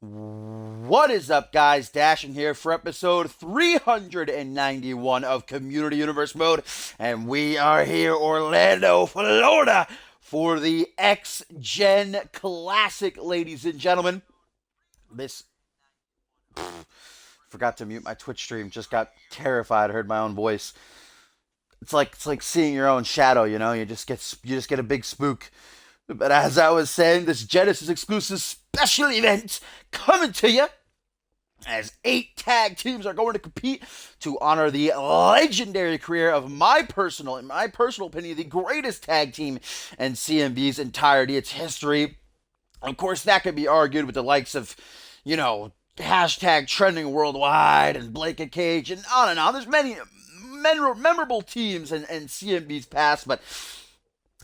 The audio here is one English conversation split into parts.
What is up, guys? Dashing here for episode 391 of Community Universe Mode, and we are here, Orlando, Florida, for the X-Gen Classic, ladies and gentlemen. This forgot to mute my Twitch stream. Just got terrified. I heard my own voice. It's like seeing your own shadow. You just get a big spook. But as I was saying, this Genesis exclusive special event coming to you as 8 tag teams are going to compete to honor the legendary career of in my personal opinion, the greatest tag team in CMV's entirety, its history. Of course, that could be argued with the likes of, hashtag trending worldwide and Blake and Cage and on and on. There's many memorable teams in CMV's past, but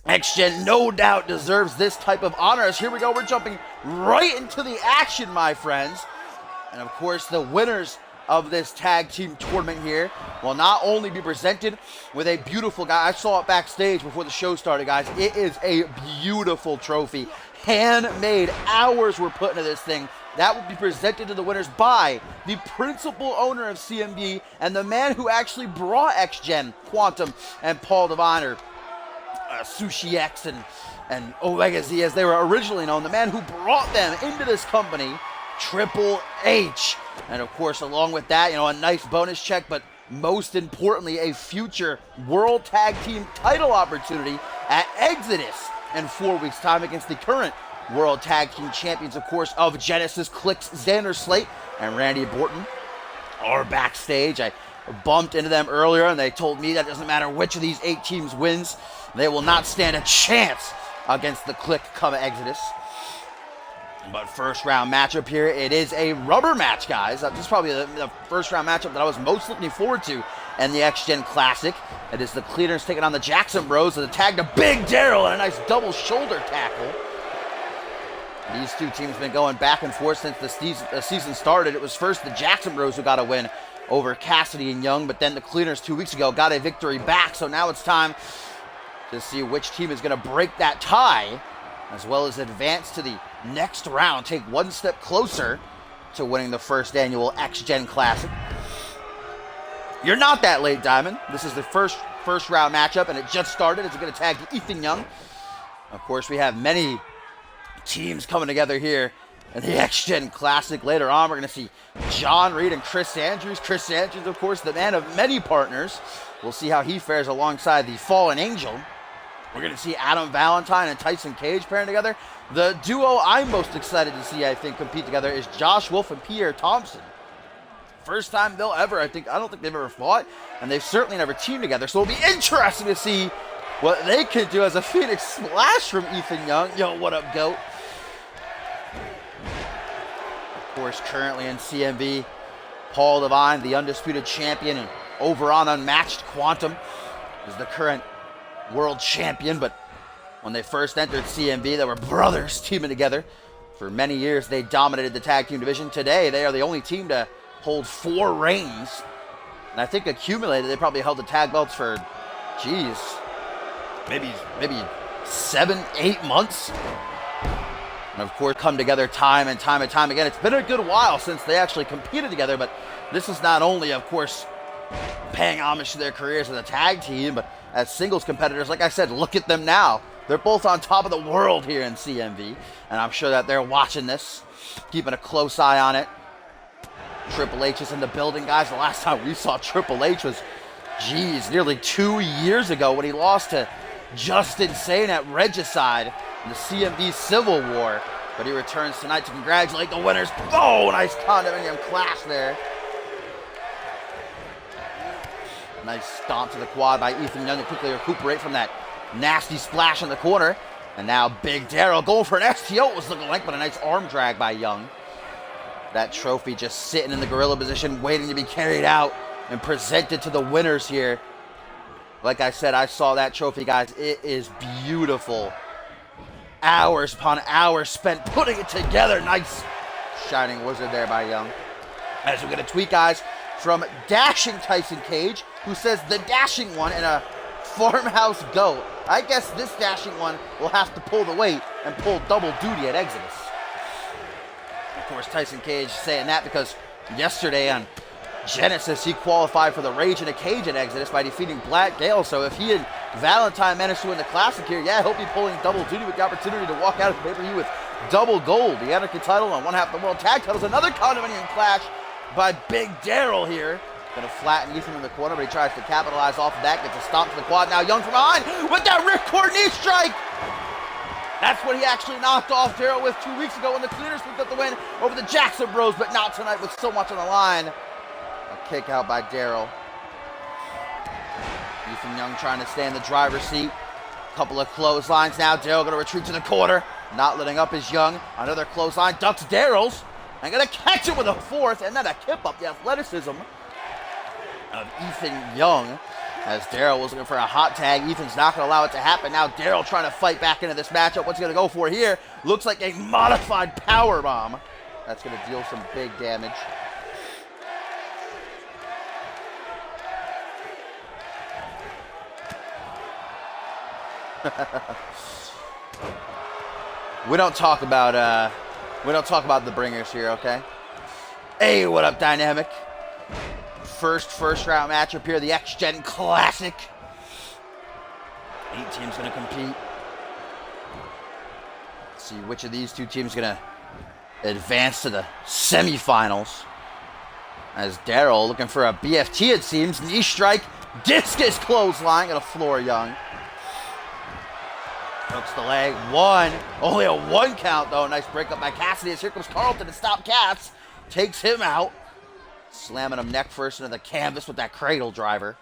X-Gen no doubt deserves this type of honor. As here we go, we're jumping right into the action, my friends. And of course, the winners of this tag team tournament here will not only be presented with a beautiful guy. I saw it backstage before the show started, guys. It is a beautiful trophy. Handmade. Hours were put into this thing. That will be presented to the winners by the principal owner of CMV and the man who actually brought X-Gen, Quantum, and Paul Diviner, Sushi X and Omega Z as they were originally known, the man who brought them into this company, Triple H. And of course, along with that, a nice bonus check, but most importantly, a future World Tag Team title opportunity at Exodus in 4 weeks' time against the current World Tag Team Champions, of course, of Genesis, Clicks, Xander Slate, and Randy Borton are backstage. I bumped into them earlier, and they told me that doesn't matter which of these 8 teams wins, they will not stand a chance against the Click come Exodus. But first round matchup here, it is a rubber match, guys. This is probably the first round matchup that I was most looking forward to in the X-Gen Classic. It is the Cleaners taking on the Jackson Bros with a tag to Big Daryl and a nice double shoulder tackle. These two teams have been going back and forth since the season started. It was first the Jackson Bros who got a win over Cassidy and Young, but then the Cleaners 2 weeks ago got a victory back. So now it's time to see which team is going to break that tie, as well as advance to the next round, take one step closer to winning the first annual X-Gen Classic. You're not that late, Diamond. This is the first round matchup, and it just started. It's going to tag Ethan Young. Of course, we have many teams coming together here in the X-Gen Classic. Later on, we're going to see John Reed and Chris Andrews. Chris Andrews, of course, the man of many partners. We'll see how he fares alongside the Fallen Angel. We're going to see Adam Valentine and Tyson Cage pairing together. The duo I'm most excited to see, I think, compete together is Josh Wolf and Pierre Thompson. First time they'll ever, I don't think they've ever fought, and they've certainly never teamed together. So it'll be interesting to see what they could do as a Phoenix Splash from Ethan Young. Yo, what up, GOAT? Of course, currently in CMV, Paul Divine, the undisputed champion, and over on Unmatched, Quantum is the current world champion. But when they first entered CMV, they were brothers teaming together. For many years, they dominated the tag team division. Today, they are the only team to hold 4 reigns. And I think accumulated, they probably held the tag belts for, maybe 7-8 months. And of course, come together time and time again. It's been a good while since they actually competed together, but this is not only, of course, paying homage to their careers as a tag team, but as singles competitors. Like I said, look at them now. They're both on top of the world here in CMV, and I'm sure that they're watching this, keeping a close eye on it. Triple H is in the building, guys. The last time we saw Triple H was, nearly 2 years ago when he lost to Justin Sane at Regicide in the CMV Civil War. But he returns tonight to congratulate the winners. Oh, nice condominium clash there. Nice stomp to the quad by Ethan Young to quickly recuperate from that nasty splash in the corner. And now Big Daryl going for an STO, it was looking like, but a nice arm drag by Young. That trophy just sitting in the gorilla position, waiting to be carried out and presented to the winners here. Like I said, I saw that trophy, guys. It is beautiful. Hours upon hours spent putting it together. Nice shining wizard there by Young. As we get a tweet, guys, from Dashing Tyson Cage, who says the dashing one in a farmhouse goat. I guess this dashing one will have to pull the weight and pull double duty at Exodus. Of course, Tyson Cage saying that because yesterday on Genesis, he qualified for the Rage in a Cage at Exodus by defeating Black Gale. So if he and Valentine managed to win the Classic here, yeah, he'll be pulling double duty with the opportunity to walk out of the pay-per-view with double gold. The Anarchy title and one half of the World Tag titles. Another condominium clash by Big Daryl here. Gonna flatten Ethan in the corner, but he tries to capitalize off of that. Gets a stomp to the quad. Now Young from behind with that ripcord knee strike. That's what he actually knocked off Daryl with 2 weeks ago when the Cleaners picked up the win over the Jackson Bros, but not tonight with so much on the line. A kick out by Daryl. Ethan Young trying to stay in the driver's seat. Couple of clotheslines now. Daryl gonna retreat to the corner. Not letting up his Young. Another clothesline. Ducks Daryl's. And gonna catch it with a fourth. And then a kip up. The athleticism of Ethan Young. As Daryl was looking for a hot tag. Ethan's not gonna allow it to happen. Now Daryl trying to fight back into this matchup. What's he gonna go for here? Looks like a modified power bomb. That's gonna deal some big damage. We don't talk about the bringers here, okay? Hey, what up, Dynamic? First round matchup here, the X-Gen Classic. 8 teams gonna compete. Let's see which of these 2 teams gonna advance to the semifinals. As Daryl looking for a BFT, it seems. Knee strike, discus clothesline, gonna floor Young. Hooks the leg, 1. Only a 1 count, though. Nice breakup by Cassidy as here comes Carlton to stop Cass. Takes him out. Slamming him neck first into the canvas with that cradle driver.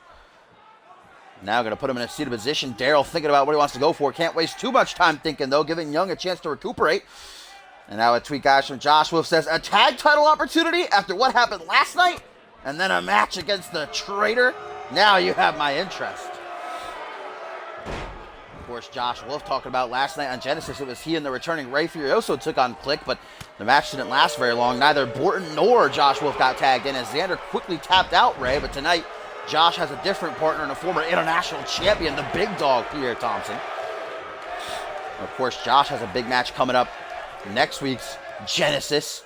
Now going to put him in a seated position. Daryl thinking about what he wants to go for. Can't waste too much time thinking, though, giving Young a chance to recuperate. And now a tweet guys from Josh Wolf says, a tag title opportunity after what happened last night? And then a match against the traitor? Now you have my interest. Of course, Josh Wolf talking about last night on Genesis. It was he and the returning Ray Furioso took on Click, but the match didn't last very long. Neither Borton nor Josh Wolf got tagged in as Xander quickly tapped out Ray, but tonight Josh has a different partner and a former international champion, the big dog, Pierre Thompson. Of course, Josh has a big match coming up next week's Genesis,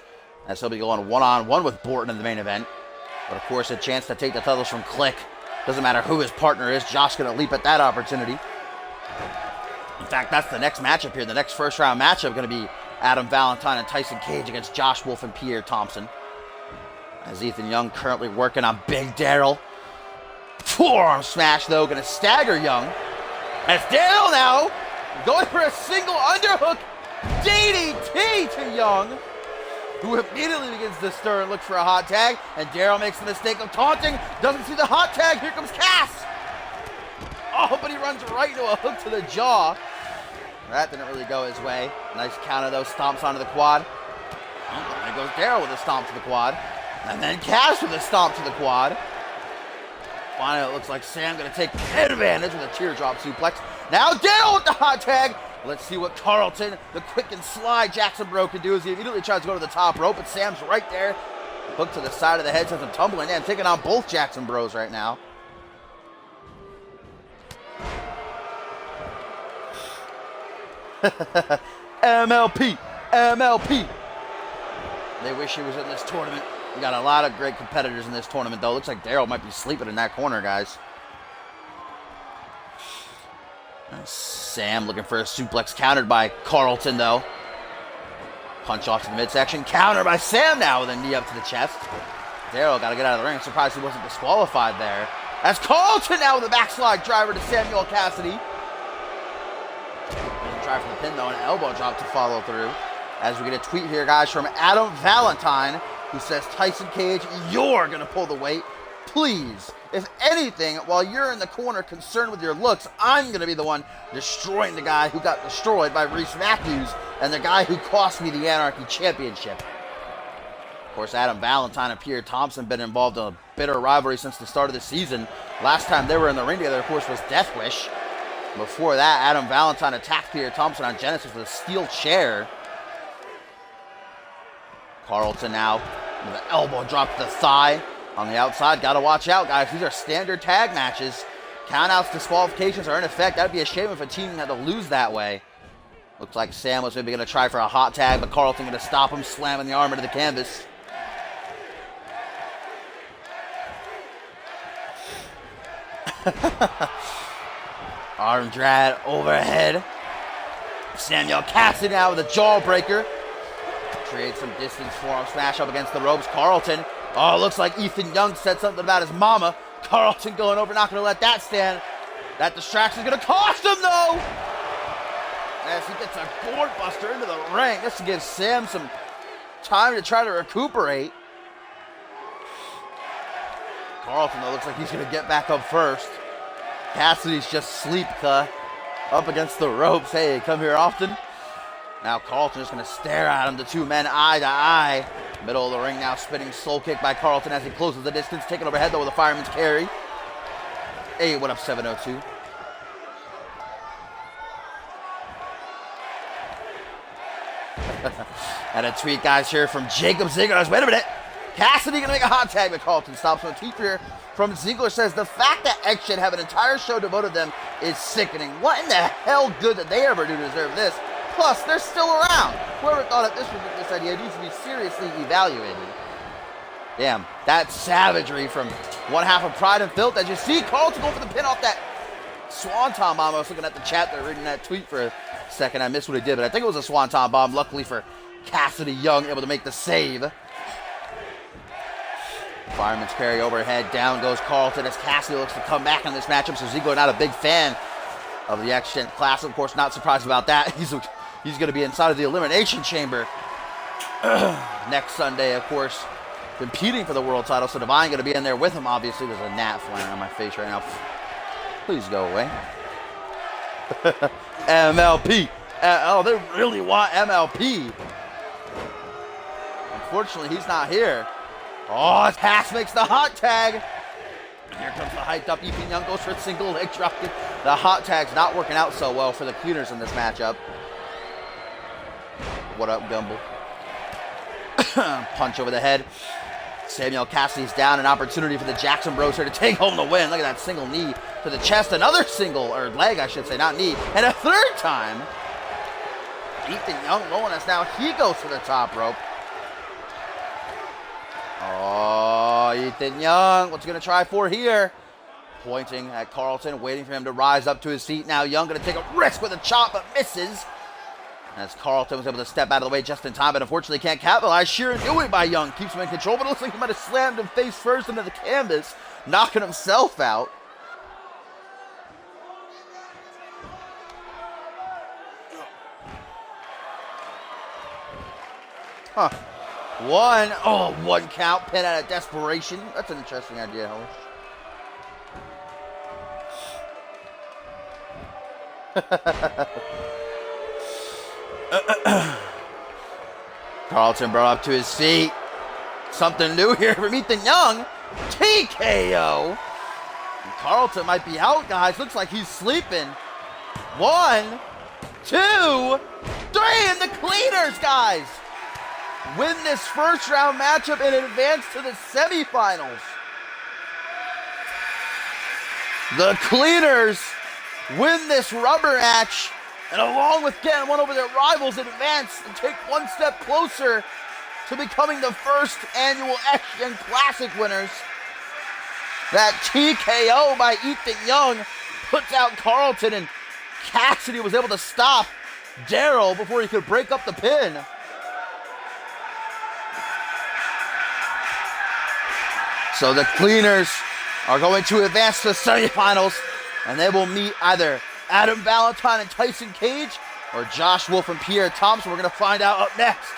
as he'll be going one-on-one with Borton in the main event. But of course, a chance to take the titles from Click. Doesn't matter who his partner is, Josh gonna leap at that opportunity. In fact, that's the next matchup here. The next first round matchup going to be Adam Valentine and Tyson Cage against Josh Wolf and Pierre Thompson. As Ethan Young currently working on Big Daryl. Forearm smash, though, going to stagger Young. As Daryl now going for a single underhook DDT to Young, who immediately begins to stir and look for a hot tag. And Daryl makes the mistake of taunting. Doesn't see the hot tag. Here comes Cass. Oh, but he runs right into a hook to the jaw. That didn't really go his way. Nice counter, though. Stomps onto the quad. Oh, there goes Daryl with a stomp to the quad. And then Cass with a stomp to the quad. Finally, it looks like Sam going to take advantage with a teardrop suplex. Now Daryl with the hot tag. Let's see what Carlton, the quick and sly Jackson Bro, can do as he immediately tries to go to the top rope, but Sam's right there. Hook to the side of the head, sends him tumbling in, taking on both Jackson Bros right now. MLP. They wish he was in this tournament. We got a lot of great competitors in this tournament, though. Looks like Daryl might be sleeping in that corner, guys. Sam looking for a suplex, countered by Carlton, though. Punch off to the midsection, countered by Sam now with a knee up to the chest. Daryl got to get out of the ring. Surprised he wasn't disqualified there. As Carlton now with a backslide driver to Samuel Cassidy. Doesn't try for the pin, though, and an elbow drop to follow through. As we get a tweet here, guys, from Adam Valentine, who says, Tyson Cage, you're going to pull the weight. Please, if anything, while you're in the corner concerned with your looks, I'm going to be the one destroying the guy who got destroyed by Reese Matthews and the guy who cost me the Anarchy Championship. Of course, Adam Valentine and Pierre Thompson have been involved in a bitter rivalry since the start of the season. Last time they were in the ring together, of course, was Death Wish. Before that, Adam Valentine attacked Pierre Thompson on Genesis with a steel chair. Carlton now with an elbow drop to the thigh on the outside. Got to watch out, guys. These are standard tag matches. Countouts, disqualifications are in effect. That'd be a shame if a team had to lose that way. Looks like Sam was maybe going to try for a hot tag, but Carlton going to stop him, slamming the arm into the canvas. Arm drag overhead. Samuel Cassidy now with a jawbreaker. Creates some distance for him. Smash up against the ropes. Carlton. Oh, looks like Ethan Young said something about his mama. Carlton going over, not going to let that stand. That distraction's going to cost him, though. As he gets a board buster into the ring. This gives Sam some time to try to recuperate. Carlton, though, looks like he's going to get back up first. Cassidy's just sleep up against the ropes. Hey, come here often. Now Carlton is going to stare at him, the two men eye to eye. Middle of the ring now, spinning soul kick by Carlton as he closes the distance. Taking overhead, though, with a fireman's carry. Hey, what up, 702? And a tweet, guys, here from Jacob Ziegler. Wait a minute. Cassidy going to make a hot tag, but Carlton stops him. A tweet here from Ziegler says, the fact that X should have an entire show devoted to them is sickening. What in the hell good did they ever do to deserve this? Plus, they're still around. Whoever thought of this ridiculous idea needs to be seriously evaluated. Damn, that's savagery from one half of Pride and Filth. As you see, Carlton go for the pin off that Swanton Bomb. I was looking at the chat there, reading that tweet for a second. I missed what he did, but I think it was a Swanton Bomb. Luckily for Cassidy Young, able to make the save. Fireman's carry overhead. Down goes Carlton as Cassidy looks to come back in this matchup. So Ziegler not a big fan of the X-Gent Classic. Of course, not surprised about that. He's going to be inside of the Elimination Chamber next Sunday, of course, competing for the world title. So Divine going to be in there with him, obviously. There's a gnat flying on my face right now. Please go away. MLP. Oh, they really want MLP. Unfortunately, he's not here. Oh, Cass makes the hot tag. Here comes the hyped up Ethan Young, goes for a single leg drop. The hot tag's not working out so well for the Cleaners in this matchup. What up, Gumble? Punch over the head. Samuel Cassidy's down. An opportunity for the Jackson Bros here to take home the win. Look at that single knee to the chest. Another single, or leg, I should say, not knee. And a third time. Ethan Young rolling us now. He goes for the top rope. Oh, Ethan Young, what's he going to try for here? Pointing at Carlton, waiting for him to rise up to his feet. Now Young going to take a risk with a chop, but misses. As Carlton was able to step out of the way just in time, but unfortunately can't capitalize. Sheer and doing by Young. Keeps him in control, but it looks like he might have slammed him face first into the canvas, knocking himself out. Huh. One count, pin out of desperation. That's an interesting idea, Carlton brought up to his feet. Something new here from Ethan Young. TKO. And Carlton might be out, guys. Looks like he's sleeping. 1, 2, 3, and the Cleaners, guys, win this first round matchup and advance to the semifinals. The Cleaners win this rubber match, and along with getting one over their rivals, advance and take one step closer to becoming the first annual X-Gen Classic winners. That TKO by Ethan Young puts out Carlton, and Cassidy was able to stop Daryl before he could break up the pin. So the Cleaners are going to advance to the semifinals, and they will meet either Adam Valentine and Tyson Cage or Josh Wolf and Pierre Thompson. We're going to find out up next.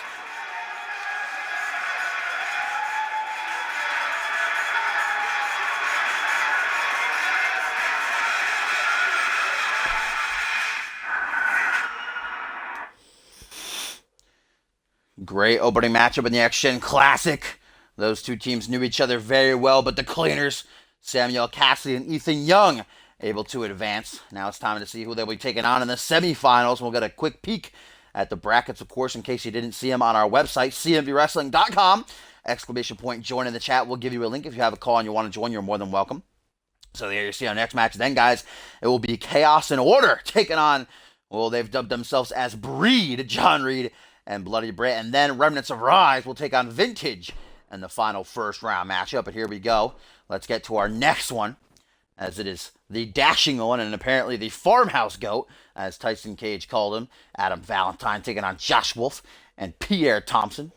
Great opening matchup in the X-Gen Classic. Those two teams knew each other very well, but the Cleaners, Samuel Cassidy and Ethan Young, able to advance. Now it's time to see who they'll be taking on in the semifinals. We'll get a quick peek at the brackets, of course, in case you didn't see them on our website, cmvwrestling.com. Exclamation point, join in the chat. We'll give you a link. If you have a call and you want to join, you're more than welcome. So there you see our next match. Then, guys, it will be Chaos and Order taking on Well, they've dubbed themselves as Breed, John Reed and Bloody Bray. And then Remnants of Rise will take on Vintage in the final first round matchup. But here we go. Let's get to our next one, as it is the dashing one and apparently the farmhouse goat, as Tyson Cage called him. Adam Valentine taking on Josh Wolf and Pierre Thompson.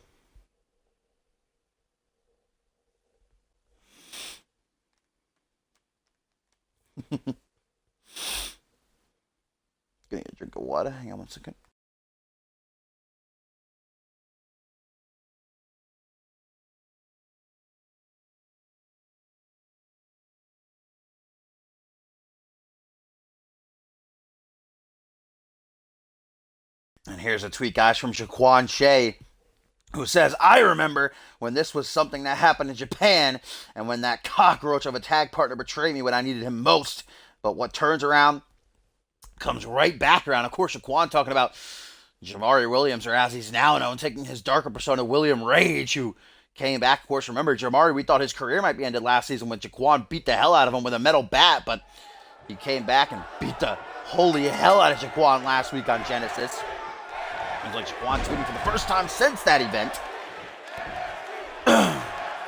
Gonna get a drink of water. Hang on one second. And here's a tweet, guys, from Jaquan Shea, who says, I remember when this was something that happened in Japan, and when that cockroach of a tag partner betrayed me when I needed him most. But what turns around comes right back around. Of course, Jaquan talking about Jamari Williams, or as he's now known, taking his darker persona, William Rage, who came back. Of course, remember, Jamari, we thought his career might be ended last season when Jaquan beat the hell out of him with a metal bat, but he came back and beat the holy hell out of Jaquan last week on Genesis. Seems like Jaquan tweeting for the first time since that event.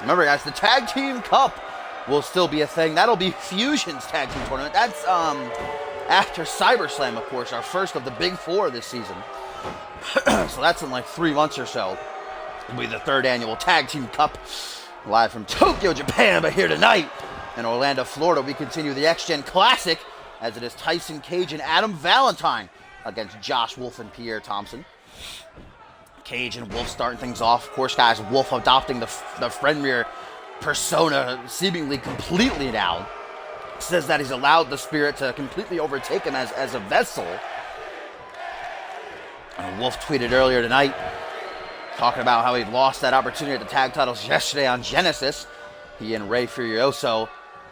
Remember, guys, the Tag Team Cup will still be a thing. That'll be Fusion's Tag Team Tournament. That's after CyberSlam, of course, our first of the big four this season. So that's in like 3 months or so. It'll be the 3rd annual Tag Team Cup, live from Tokyo, Japan. But here tonight in Orlando, Florida, we continue the X-Gen Classic, as it is Tyson Cage and Adam Valentine against Josh Wolf and Pierre Thompson. Cage and Wolf starting things off. Of course, guys, Wolf adopting the Fenrir persona seemingly completely now. Says that he's allowed the Spirit to completely overtake him as a vessel. And Wolf tweeted earlier tonight, talking about how he lost that opportunity at the tag titles yesterday on Genesis. He and Ray Furioso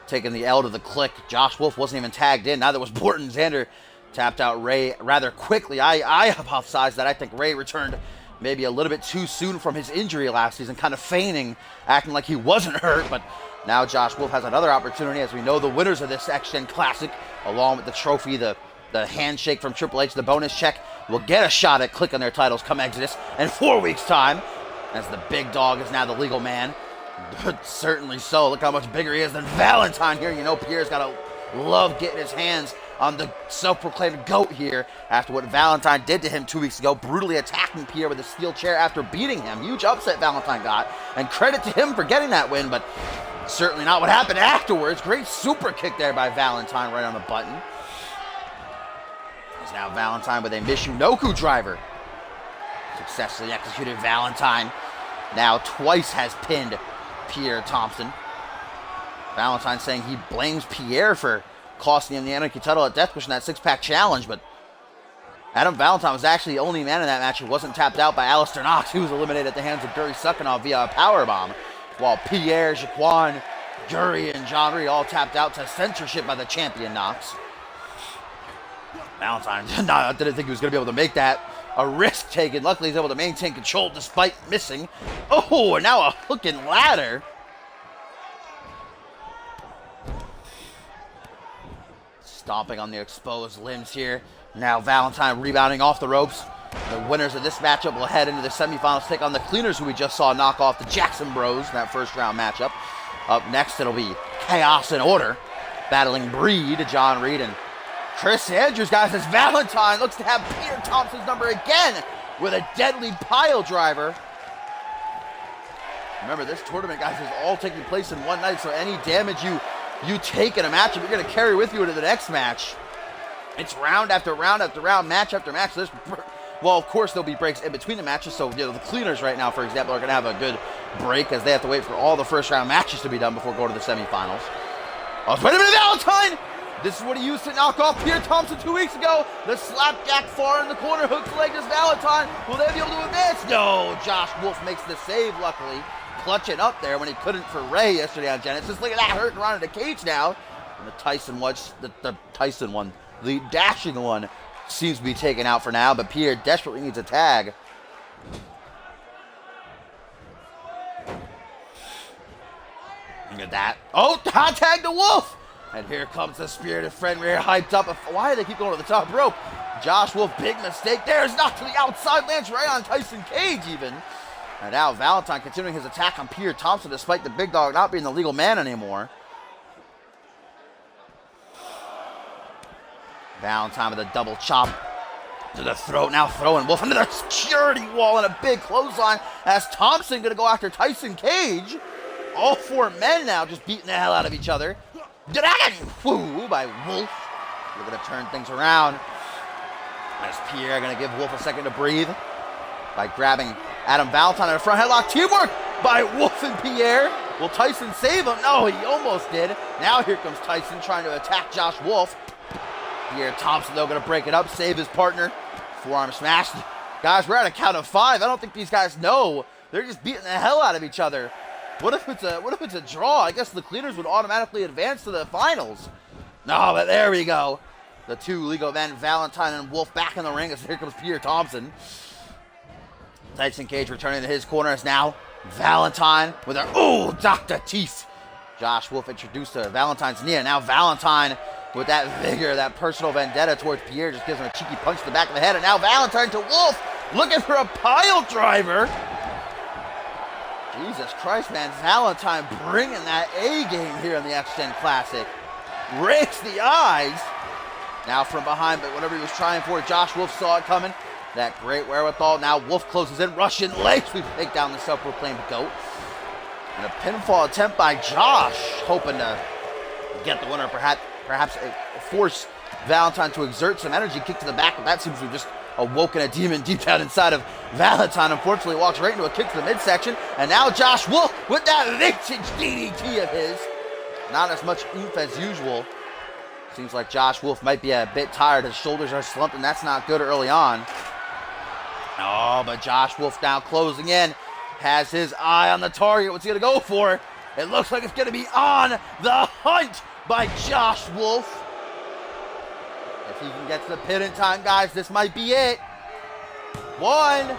taking the L to the Click. Josh Wolf wasn't even tagged in. Neither was Borton. Xander tapped out Ray rather quickly. I hypothesized that I think Ray returned maybe a little bit too soon from his injury last season, kind of feigning, acting like he wasn't hurt. But now Josh Wolf has another opportunity, as we know the winners of this X-Gen Classic, along with the trophy, the handshake from Triple H, the bonus check, will get a shot at Click on their titles come Exodus in 4 weeks' time, as the big dog is now the legal man. But certainly so. Look how much bigger he is than Valentine here. You know Pierre's got to love getting his hands on the self-proclaimed GOAT here after what Valentine did to him 2 weeks ago, brutally attacking Pierre with a steel chair after beating him. Huge upset Valentine got, and credit to him for getting that win, but certainly not what happened afterwards. Great super kick there by Valentine right on the button. As now Valentine with a Michinoku driver. Successfully executed. Valentine now twice has pinned Pierre Thompson. Valentine saying he blames Pierre for costing him the Anarchy title at Death Wish in that 6-pack challenge, but Adam Valentine was actually the only man in that match who wasn't tapped out by Alistair Knox. He was eliminated at the hands of Guri Sukhanov via a powerbomb, while Pierre, Jaquan, Guri, and John Reed all tapped out to censorship by the champion Knox. Valentine didn't think he was going to be able to make that a risk taken. Luckily, he's able to maintain control despite missing. Oh, and now a hooking ladder. Stomping on the exposed limbs here. Now Valentine rebounding off the ropes. The winners of this matchup will head into the semifinals, take on the Cleaners, who we just saw knock off the Jackson Bros in that first round matchup. Up next, it'll be Chaos and Order, battling Breed, John Reed, and Chris Andrews, guys, as Valentine looks to have Pierre Thompson's number again with a deadly pile driver. Remember, this tournament, guys, is all taking place in one night, so any damage you take in a matchup, you're going to carry with you into the next match. It's round after round after round, match after match. Well, of course, there'll be breaks in between the matches. So, the Cleaners right now, for example, are going to have a good break as they have to wait for all the first round matches to be done before going to the semifinals. Oh, wait a minute, Valentine! This is what he used to knock off Pierre Thompson 2 weeks ago. The slapjack far in the corner, hooks the leg to Valentine. Will they be able to do this? No, Josh Wolf makes the save, luckily. Clutching up there when he couldn't for Ray yesterday on Genesis. Look at that, hurting around in the cage now. And the Tyson one, the dashing one, seems to be taken out for now, but Pierre desperately needs a tag. Look at that. Oh, hot tag to Wolf! And here comes the Spirited Friend rear hyped up. Why do they keep going to the top rope? Josh Wolf, big mistake there. Is knocked to the outside, lands right on Tyson Cage even. And now Valentine continuing his attack on Pierre Thompson despite the big dog not being the legal man anymore. Valentine with a double chop to the throat, now throwing Wolf into the security wall and a big clothesline as Thompson gonna go after Tyson Cage. All four men now just beating the hell out of each other. Woo by Wolf. Looking to turn things around. As Pierre gonna give Wolf a second to breathe by grabbing Adam Valentine in a front headlock. Teamwork by Wolf and Pierre. Will Tyson save him? No, he almost did. Now here comes Tyson trying to attack Josh Wolf. Pierre Thompson, though, going to break it up, save his partner. Forearm smash. Guys, we're at a count of 5. I don't think these guys know. They're just beating the hell out of each other. What if it's a draw? I guess the cleaners would automatically advance to the finals. No, but there we go. The two legal men, Valentine and Wolf, back in the ring as here comes Pierre Thompson. Tyson Cage returning to his corner as now Valentine with a, Dr. Teeth. Josh Wolf introduced to Valentine's knee, and now Valentine with that vigor, that personal vendetta towards Pierre, just gives him a cheeky punch to the back of the head, and now Valentine to Wolf, looking for a pile driver. Jesus Christ, man, Valentine bringing that A game here in the X-Gen Classic. Rakes the eyes. Now from behind, but whatever he was trying for, Josh Wolf saw it coming. That great wherewithal. Now Wolf closes in, Russian leg sweep to take down the self-proclaimed GOAT. And a pinfall attempt by Josh, hoping to get the winner, perhaps force Valentine to exert some energy. Kick to the back, but that seems to have just awoken a demon deep down inside of Valentine. Unfortunately, walks right into a kick to the midsection. And now Josh Wolf with that vintage DDT of his. Not as much oomph as usual. Seems like Josh Wolf might be a bit tired. His shoulders are slumped, and that's not good early on. Oh, but Josh Wolf now closing in. Has his eye on the target. What's he going to go for? It looks like it's going to be on the hunt by Josh Wolf. If he can get to the pin in time, guys, this might be it. 1.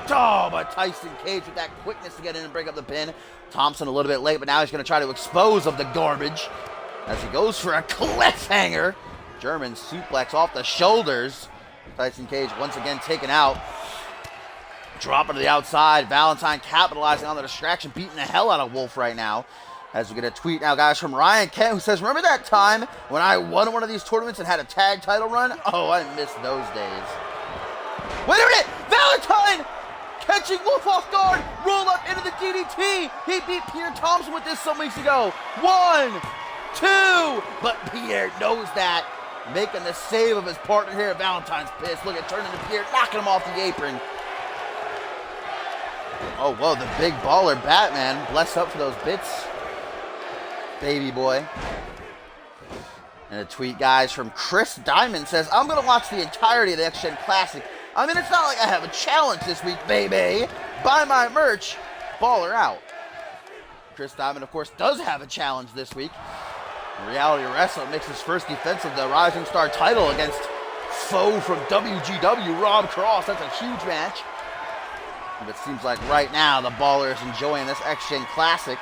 Oh, but Tyson Cage with that quickness to get in and break up the pin. Thompson a little bit late, but now he's going to try to expose of the garbage as he goes for a cliffhanger. German suplex off the shoulders. Tyson Cage once again taken out. Dropping to the outside. Valentine capitalizing on the distraction, beating the hell out of Wolf right now. As we get a tweet now, guys, from Ryan Kent, who says, remember that time when I won one of these tournaments and had a tag title run? Oh, I miss those days. Wait a minute! Valentine catching Wolf off guard. Roll up into the DDT. He beat Pierre Thompson with this some weeks ago. 1, 2. But Pierre knows that. Making the save of his partner here. Valentine's pissed. Look at turning to Pierre, knocking him off the apron. Oh, whoa, the big baller Batman. Bless up for those bits, baby boy. And a tweet, guys, from Chris Diamond says, I'm going to watch the entirety of the X-Gen Classic. I mean, it's not like I have a challenge this week, baby. Buy my merch. Baller out. Chris Diamond, of course, does have a challenge this week. Reality Wrestling makes his first defense of the Rising Star title against foe from WGW, Rob Cross. That's a huge match. But it seems like right now the baller is enjoying this X-Gen Classic.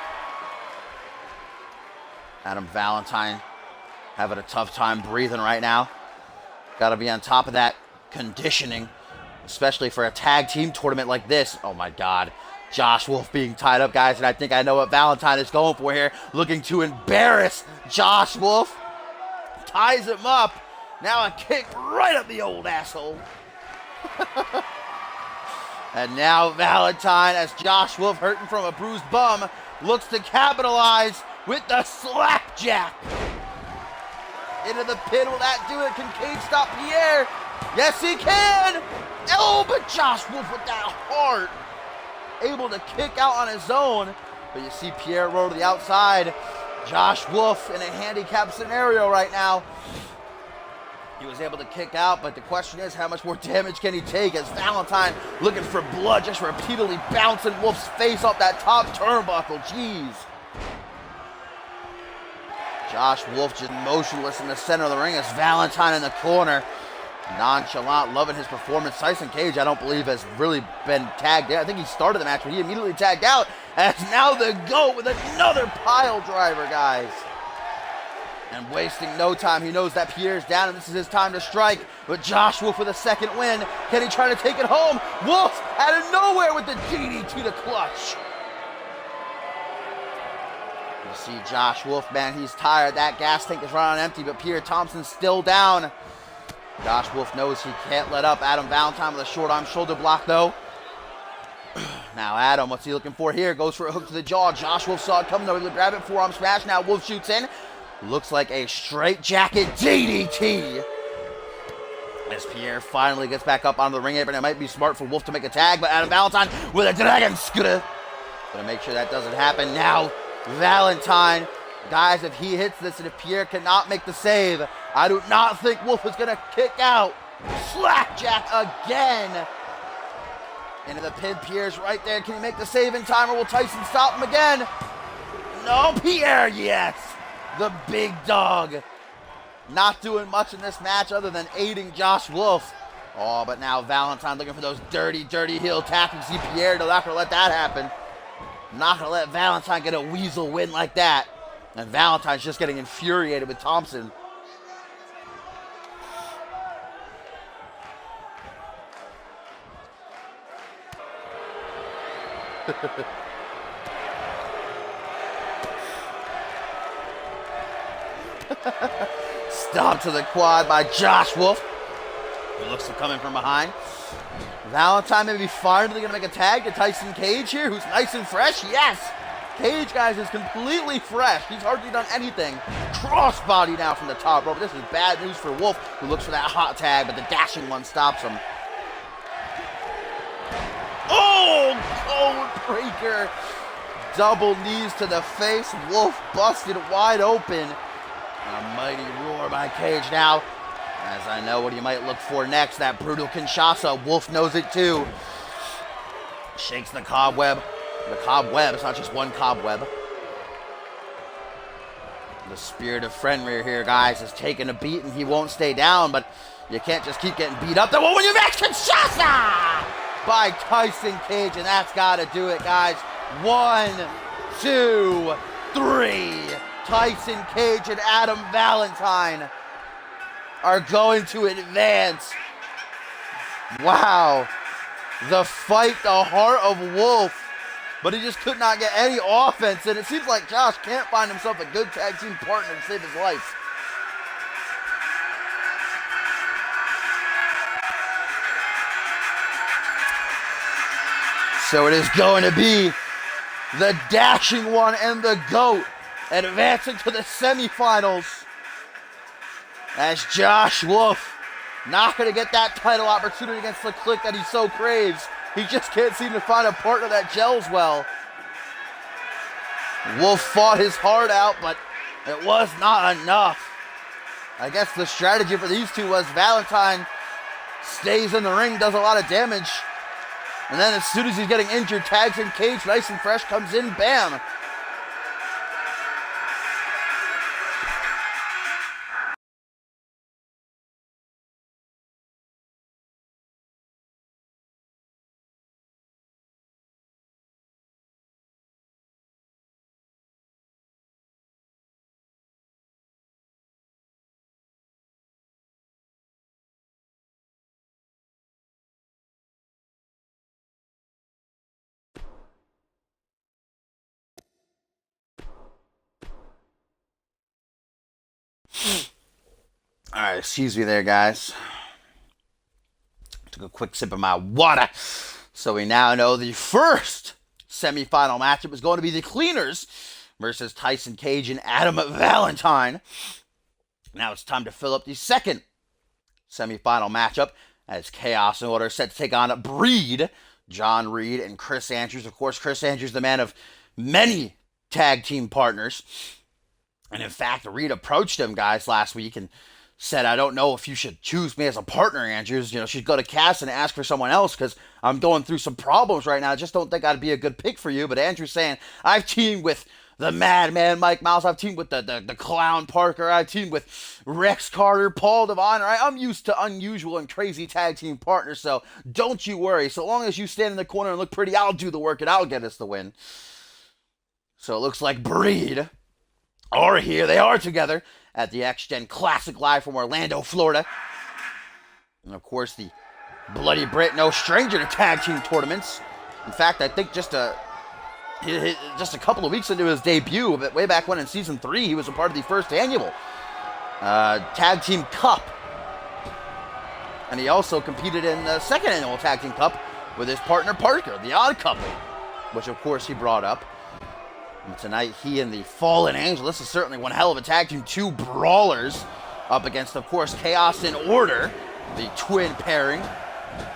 Adam Valentine having a tough time breathing right now. Got to be on top of that conditioning, especially for a tag team tournament like this. Oh my God. Josh Wolf being tied up, guys, and I think I know what Valentine is going for here. Looking to embarrass Josh Wolf. Ties him up. Now a kick right up the old asshole. And now Valentine, as Josh Wolf, hurting from a bruised bum, looks to capitalize with the slapjack. Into the pin, will that do it? Can Cage stop Pierre? Yes, he can. Oh, but Josh Wolf with that heart, able to kick out on his own. But you see Pierre roll to the outside. Josh Wolf in a handicap scenario right now. He was able to kick out, but the question is, how much more damage can he take as Valentine looking for blood, just repeatedly bouncing Wolf's face off that top turnbuckle. Jeez. Josh Wolf just motionless in the center of the ring as Valentine in the corner. Nonchalant, loving his performance. Tyson Cage, I don't believe, has really been tagged out. I think he started the match, but he immediately tagged out. As now the GOAT with another pile driver, guys. And wasting no time, he knows that Pierre's down and this is his time to strike. But Josh Wolf with a second win. Can he try to take it home? Wolf out of nowhere with the DDT to clutch. You see Josh Wolf, man, he's tired. That gas tank is running on empty, but Pierre Thompson's still down. Josh Wolf knows he can't let up. Adam Valentine with a short arm shoulder block, though. Now Adam, what's he looking for here? Goes for a hook to the jaw. Josh Wolf saw it coming, though. He'll grab it, forearm smash. Now Wolf shoots in. Looks like a straight jacket DDT. As Pierre finally gets back up onto the ring apron, it might be smart for Wolf to make a tag, but Adam Valentine with a dragon scooter. Gonna make sure that doesn't happen. Now Valentine, guys, if he hits this and if Pierre cannot make the save, I do not think Wolf is gonna kick out. Slapjack again. Into the pin, Pierre's right there. Can he make the save in time, or will Tyson stop him again? No, Pierre, yes. The big dog. Not doing much in this match other than aiding Josh Wolf. Oh, but now Valentine looking for those dirty, dirty heel tactics. See Pierre, they're not going to let that happen. Not going to let Valentine get a weasel win like that. And Valentine's just getting infuriated with Thompson. Stomp to the quad by Josh Wolf. He looks to come in from behind. Valentine maybe finally going to make a tag to Tyson Cage here, who's nice and fresh. Yes! Cage, guys, is completely fresh. He's hardly done anything. Crossbody now from the top rope. This is bad news for Wolf, who looks for that hot tag, but the dashing one stops him. Oh! Code breaker. Double knees to the face. Wolf busted wide open. A mighty roar by Cage now. As I know what he might look for next. That brutal Kinshasa. Wolf knows it too. Shakes the cobweb. The cobweb. It's not just one cobweb. The spirit of Fenrir here, guys, is taking a beat and he won't stay down. But you can't just keep getting beat up. The one when you match Kinshasa by Tyson Cage. And that's got to do it, guys. 1, 2, 3. Tyson Cage and Adam Valentine are going to advance. Wow. The fight, the heart of Wolf. But he just could not get any offense. And it seems like Josh can't find himself a good tag team partner to save his life. So it is going to be the dashing one and the GOAT advancing to the semifinals, as Josh Wolf not going to get that title opportunity against the Clique that he so craves. He just can't seem to find a partner that gels well. Wolf fought his heart out, but it was not enough. I guess the strategy for these two was Valentine stays in the ring, does a lot of damage, and then as soon as he's getting injured, tags in Cage, nice and fresh, comes in, bam. All right, excuse me there, guys. Took a quick sip of my water. So we now know the first semifinal matchup is going to be the Cleaners versus Tyson Cage and Adam Valentine. Now it's time to fill up the second semifinal matchup as Chaos and Order set to take on Breed, John Reed, and Chris Andrews. Of course, Chris Andrews, the man of many tag team partners. And in fact, Reed approached him, guys, last week and said, I don't know if you should choose me as a partner, Andrews. You know, she'd go to Cass and ask for someone else because I'm going through some problems right now. I just don't think I'd be a good pick for you. But Andrew's saying, I've teamed with the Madman Mike Miles. I've teamed with the Clown Parker. I've teamed with Rex Carter, Paul Devine. Right? I'm used to unusual and crazy tag team partners, so don't you worry. So long as you stand in the corner and look pretty, I'll do the work and I'll get us the win. So it looks like Breed are here. They are together. at the X-Gen Classic live from Orlando, Florida. And of course, the Bloody Brit, no stranger to tag team tournaments. In fact, I think just a couple of weeks into his debut, but way back when in Season 3, he was a part of the first annual Tag Team Cup. And he also competed in the second annual Tag Team Cup with his partner Parker, the Odd Couple, which of course he brought up. And tonight, he and the Fallen Angel, this is certainly one hell of a tag team. Two brawlers up against, of course, Chaos and Order, the twin pairing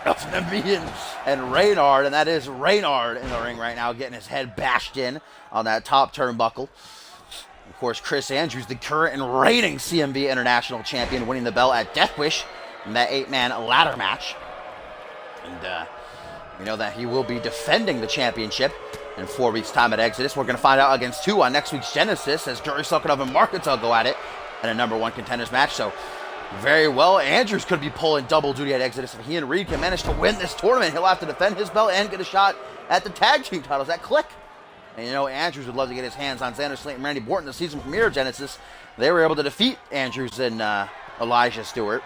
of Namian and Reynard. And that is Reynard in the ring right now, getting his head bashed in on that top turnbuckle. Of course, Chris Andrews, the current and reigning CMV International Champion, winning the belt at Death Wish in that 8-man ladder match. And we know that he will be defending the championship in 4 weeks' time at Exodus. We're going to find out against two on next week's Genesis as Jory Suckanov and Marketel go at it in a #1 contenders match. So, very well, Andrews could be pulling double duty at Exodus. If he and Reed can manage to win this tournament, he'll have to defend his belt and get a shot at the tag team titles at Click. And you know, Andrews would love to get his hands on Xander Slate and Randy Borton, the season premiere of Genesis. They were able to defeat Andrews and Elijah Stewart.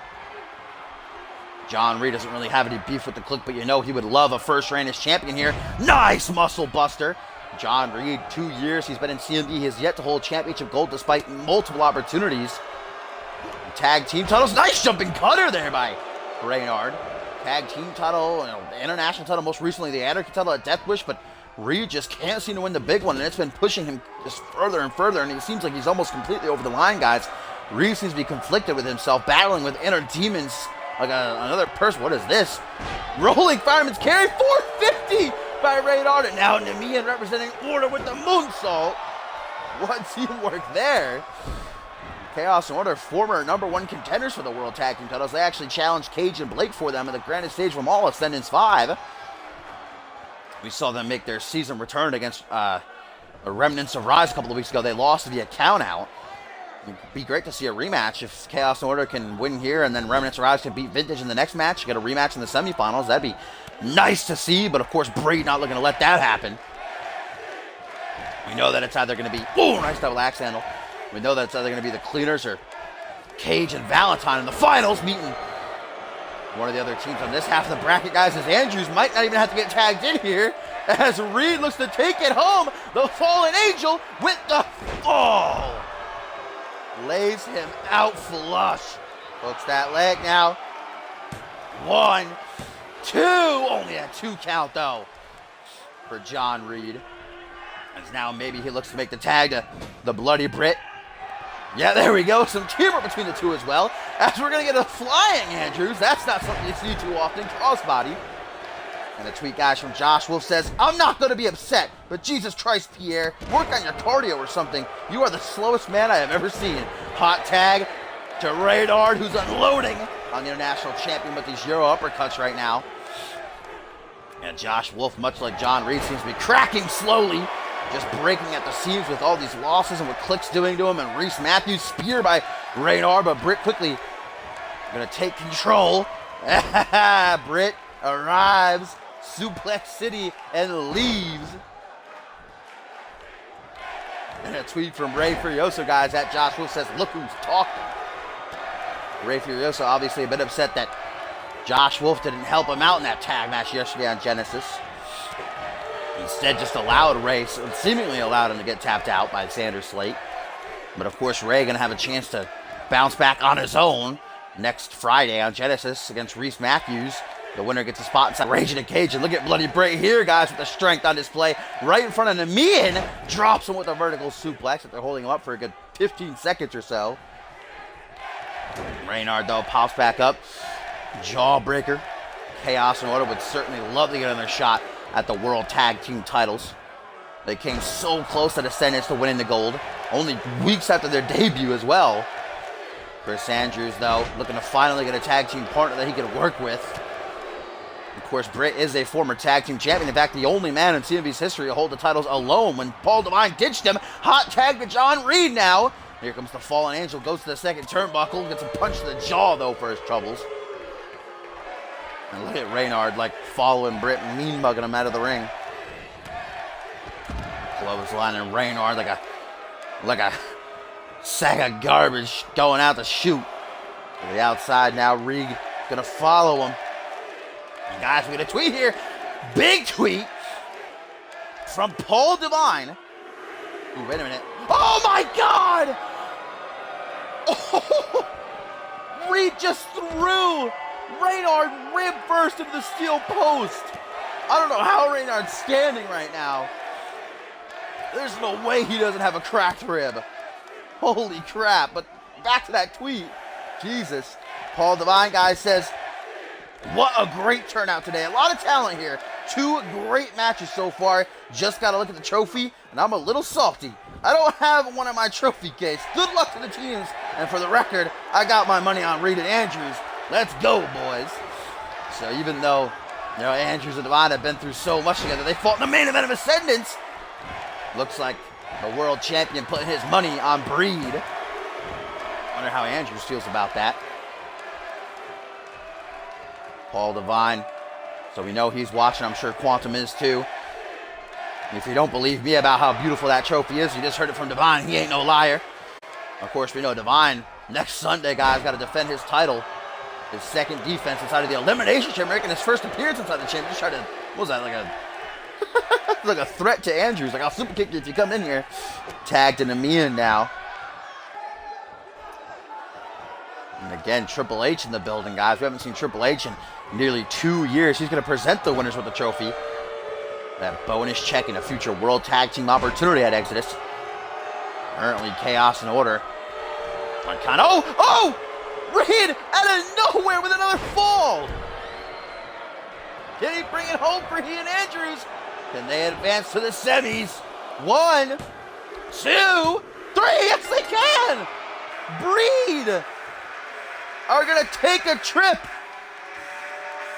John Reed doesn't really have any beef with the Click, but you know he would love a first reign as champion here. Nice muscle buster. John Reed, 2 years he's been in CMV. He has yet to hold championship gold despite multiple opportunities. Tag team titles. Nice jumping cutter there by Reynard. Tag team title, you know, the international title, most recently the Anarchy title at Death Wish, but Reed just can't seem to win the big one, and it's been pushing him just further and further, and it seems like he's almost completely over the line, guys. Reed seems to be conflicted with himself, battling with inner demons like another person. What is this? Rolling fireman's carry, 450 by Reynard, and now Namian representing Order with the moonsault. What teamwork there. Chaos and Order, former #1 contenders for the World Tag Team titles. They actually challenged Cage and Blake for them at the grandest stage from all, Ascendance 5. We saw them make their season return against the Remnants of Rise a couple of weeks ago. They lost via count-out. It'd be great to see a rematch if Chaos and Order can win here and then Remnants of Rise can beat Vintage in the next match. Get a rematch in the semifinals. That'd be nice to see, but of course, Braid not looking to let that happen. We know that it's either going to be, oh, nice double axe handle. We know that it's either going to be the Cleaners or Cage and Valentine in the finals, meeting one of the other teams on this half of the bracket, guys, as Andrews might not even have to get tagged in here, as Reed looks to take it home. The Fallen Angel with the fall. Lays him out flush. Hooks that leg now. 1, 2. Only a 2 count, though, for John Reed. As now maybe he looks to make the tag to the Bloody Brit. Yeah, there we go. Some teamwork between the two as well. As we're going to get a flying Andrews. That's not something you see too often. Crossbody. And a tweet, guys, from Josh Wolf says, I'm not going to be upset, but Jesus Christ, Pierre, work on your cardio or something. You are the slowest man I have ever seen. Hot tag to Reynard, who's unloading on the international champion with these Euro uppercuts right now. And Josh Wolf, much like John Reed, seems to be cracking slowly. Just breaking at the seams with all these losses and what Click's doing to him. And Reese Matthews, spear by Reynard, but Britt quickly going to take control. Britt arrives, Suplex City, and leaves. And a tweet from Ray Furioso, guys, at Josh Wolf says, look who's talking. Ray Furioso obviously a bit upset that Josh Wolf didn't help him out in that tag match yesterday on Genesis. Instead, just allowed Ray, seemingly allowed him to get tapped out by Xander Slate. But of course, Ray going to have a chance to bounce back on his own next Friday on Genesis against Reese Matthews. The winner gets a spot inside Rage in a Cage. And look at Bloody Bray here, guys, with the strength on display. Right in front of Namian. Drops him with a vertical suplex after holding him up for a good 15 seconds or so. Reynard, though, pops back up. Jawbreaker. Chaos and Order would certainly love to get another shot at the World Tag Team titles. They came so close at Ascendance to winning the gold. Only weeks after their debut as well. Chris Andrews, though, looking to finally get a tag team partner that he could work with. Of course, Britt is a former tag team champion. In fact, the only man in CMV's history to hold the titles alone when Paul Devine ditched him. Hot tag to John Reed now. Here comes the Fallen Angel. Goes to the second turnbuckle. Gets a punch to the jaw, though, for his troubles. And look at Reynard, like, following Britt, mean mugging him out of the ring. Clothesline and Reynard like a sack of garbage going out to shoot. To the outside now, Reed gonna follow him. And guys, we get a tweet here. Big tweet from Paul Devine. Ooh, wait a minute. Oh my God! Oh, Reed just threw Reynard rib first into the steel post. I don't know how Reynard's standing right now. There's no way he doesn't have a cracked rib. Holy crap. But back to that tweet. Jesus. Paul Devine, guys, says, what a great turnout today. A lot of talent here. 2 great matches so far. Just got to look at the trophy, and I'm a little salty. I don't have one in my trophy case. Good luck to the teams. And for the record, I got my money on Reed and Andrews. Let's go, boys. So even though, Andrews and Devine have been through so much together, they fought in the main event of Ascendance. Looks like the world champion putting his money on Breed. Wonder how Andrews feels about that. Paul Devine. So we know he's watching. I'm sure Quantum is too. If you don't believe me about how beautiful that trophy is, you just heard it from Devine. He ain't no liar. Of course, we know Devine, next Sunday, guys, got to defend his title. His second defense inside of the Elimination Chamber, making his first appearance inside the chamber. Just try to, what was that, like a threat to Andrews. Like, I'll super kick you if you come in here. Tagged into Mian now. And again, Triple H in the building, guys. We haven't seen Triple H in nearly 2 years. He's going to present the winners with the trophy. That bonus check in a future World Tag Team opportunity at Exodus. Currently, Chaos and Order. Oh! Reed out of nowhere with another fall. Can he bring it home for he and Andrews? Can they advance to the semis? 1, 2, 3. Yes, they can. Breed are going to take a trip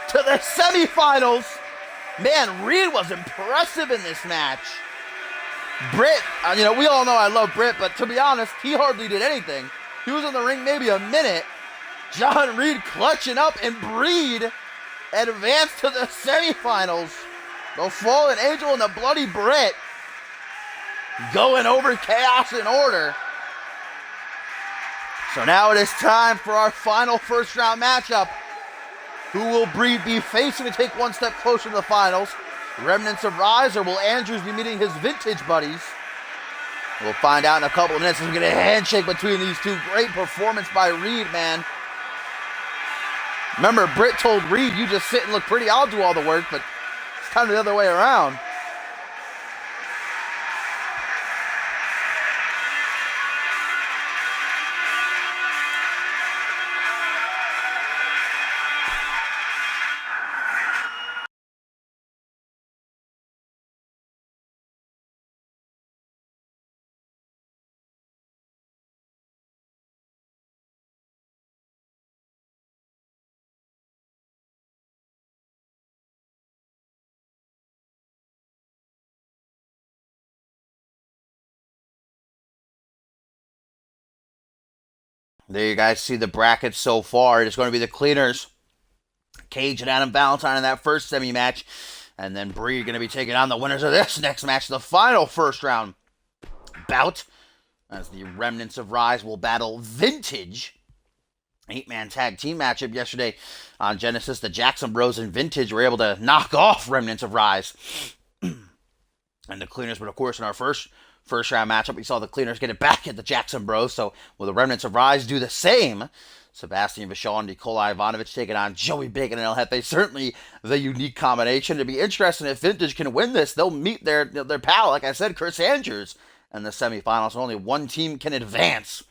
to the semifinals. Man, Reed was impressive in this match. Britt, we all know I love Britt, but to be honest, he hardly did anything. He was in the ring maybe a minute. John Reed clutching up, and Breed advanced to the semifinals. The Fallen Angel and the Bloody Britt going over Chaos and Order. So now it is time for our final first round matchup. Who will Breed be facing to take one step closer to the finals? Remnants of Rise, or will Andrews be meeting his vintage buddies? We'll find out in a couple of minutes. We're going to get a handshake between these two. Great performance by Reed, man. Remember, Britt told Reed, you just sit and look pretty. I'll do all the work, but it's kind of the other way around. There you guys see the brackets so far. It's going to be the Cleaners, Cage and Adam Valentine in that first semi-match. And then Breed going to be taking on the winners of this next match, the final first round bout. As the Remnants of Rise will battle Vintage. 8-man tag team matchup yesterday on Genesis. The Jackson Bros and Vintage were able to knock off Remnants of Rise. And the Cleaners, but of course in our first round matchup, we saw the Cleaners get it back at the Jackson Bros. So will the Remnants of Rise do the same? Sebastian Vachon and Nikolai Ivanovich taking on Joey Bacon and El Jefe. Certainly the unique combination. It'd be interesting if Vintage can win this. They'll meet their pal, like I said, Chris Andrews, in the semifinals. So only one team can advance.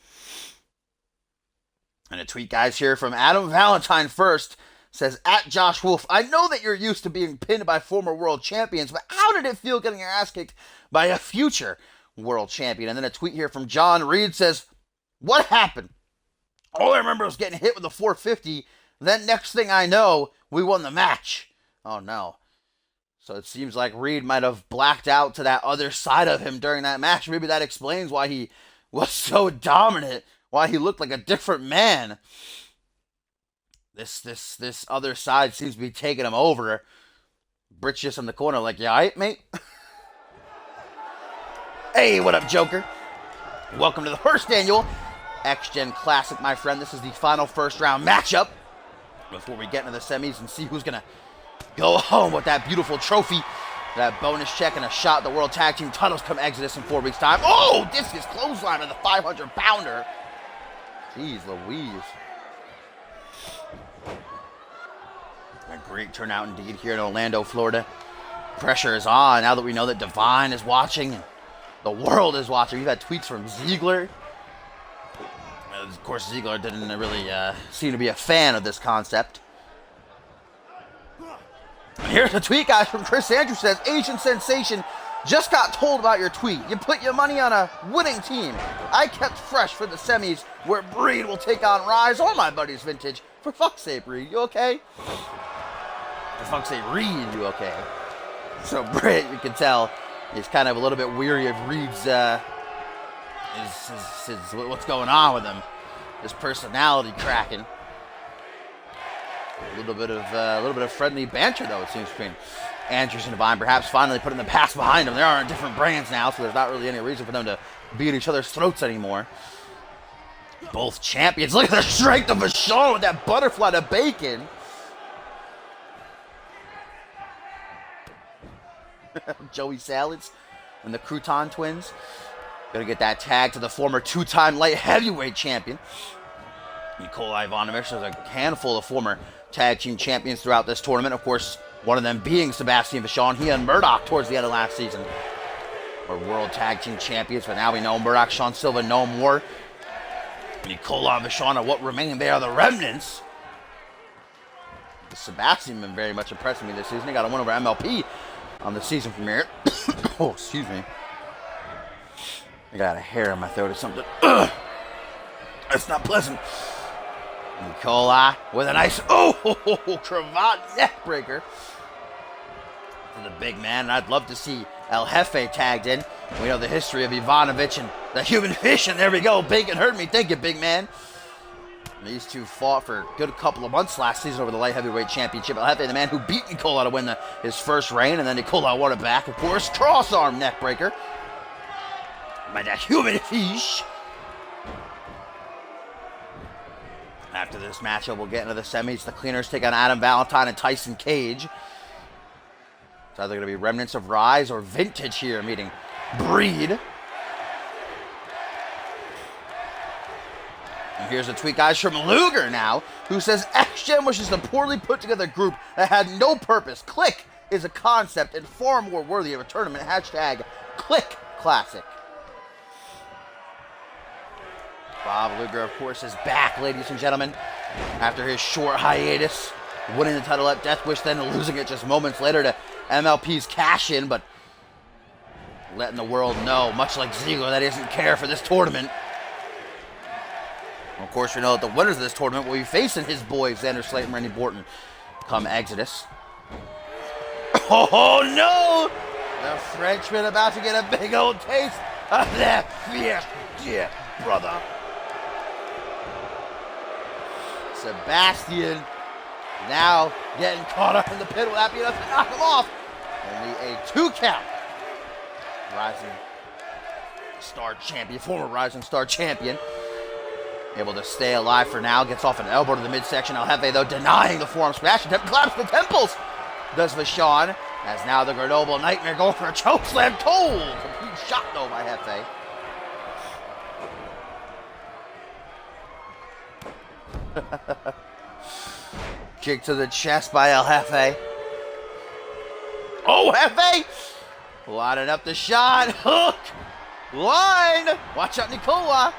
And a tweet, guys, here from Adam Valentine first. Says, at Josh Wolf, I know that you're used to being pinned by former world champions, but how did it feel getting your ass kicked by a future world champion? And then a tweet here from John Reed says, what happened? All I remember was getting hit with a 450. Then next thing I know, we won the match. Oh no. So it seems like Reed might have blacked out to that other side of him during that match. Maybe that explains why he was so dominant, why he looked like a different man. This other side seems to be taking him over. Britt's just in the corner like, yeah, all right, mate? Hey, what up, Joker? Welcome to the first annual X-Gen Classic, my friend. This is the final first round matchup before we get into the semis and see who's going to go home with that beautiful trophy, that bonus check, and a shot at the World Tag Team titles come Exodus in 4 weeks' time. Oh, discus clothesline of the 500-pounder. Jeez Louise. A great turnout indeed here in Orlando, Florida. Pressure is on now that we know that Divine is watching and the world is watching. We've had tweets from Ziggler. Of course, Ziggler didn't really seem to be a fan of this concept. Here's a tweet, guys, from Chris Andrews. Says, Asian Sensation just got told about your tweet. You put your money on a winning team. I kept fresh for the semis where Breed will take on Rise or my buddies Vintage. For fuck's sake, Breed, you okay? For fuck's sake, Reed, you okay? So Britt, you can tell, is kind of a little bit weary of Reed's what's going on with him. His personality cracking. A little bit of friendly banter, though, it seems, between Andrews and Divine. Perhaps finally putting the past behind them. They are on different brands now, so there's not really any reason for them to be at each other's throats anymore. Both champions. Look at the strength of Vachon with that butterfly to bacon. Joey Salads and the Crouton Twins. Gonna get that tag to the former 2-time light heavyweight champion. Nikolai Ivanovich. There's a handful of former tag team champions throughout this tournament. Of course, one of them being Sebastian Vachon. He and Murdoch towards the end of last season were world tag team champions, but now we know Murdoch, Sean Silva, no more. Nikolai Vachon are what remain. They are the remnants. Sebastian been very much impressing me this season. He got a win over MLP on the season premiere. Oh, excuse me. I got a hair in my throat or something. Ugh. That's not pleasant. Nikolai with a nice, cravat neck breaker for the big man. And I'd love to see El Jefe tagged in. We know the history of Ivanovich and the human fish, and there we go. Bacon heard me. Thank you, big man. These two fought for a good couple of months last season over the light heavyweight championship. El Jefe, the man who beat Nikolai to win his first reign, and then Nikolai won it back. Of course, cross arm neck breaker by that human fish. After this matchup, we'll get into the semis. The Cleaners take on Adam Valentine and Tyson Cage. It's either going to be Remnants of Rise or Vintage here meeting Breed. And here's a tweet, guys, from Luger now, who says, X-Gen was just a poorly put together group that had no purpose. Click is a concept and far more worthy of a tournament. Hashtag Click Classic. Bob Luger, of course, is back, ladies and gentlemen, after his short hiatus, winning the title at Death Wish, then losing it just moments later to MLP's cash-in, but letting the world know, much like Ziggler, that he doesn't care for this tournament. Of course, we know that the winners of this tournament will be facing his boys, Xander Slate and Randy Borton, come Exodus. Oh, no! The Frenchman about to get a big old taste of that fierce, yeah, brother. Sebastian now getting caught up in the pin. Will that be enough to knock him off? Only a 2 count. Rising Star Champion, former Rising Star Champion, able to stay alive for now. Gets off an elbow to the midsection. El Jefe, though, denying the forearm smash. Collapse the temples. Does Vachon. As now the Grenoble Nightmare going for a chokeslam. Cold. Complete shot, though, by Jefe. Kick to the chest by El Jefe. Oh, Jefe! Lining up the shot. Hook! Line! Watch out, Nikolai.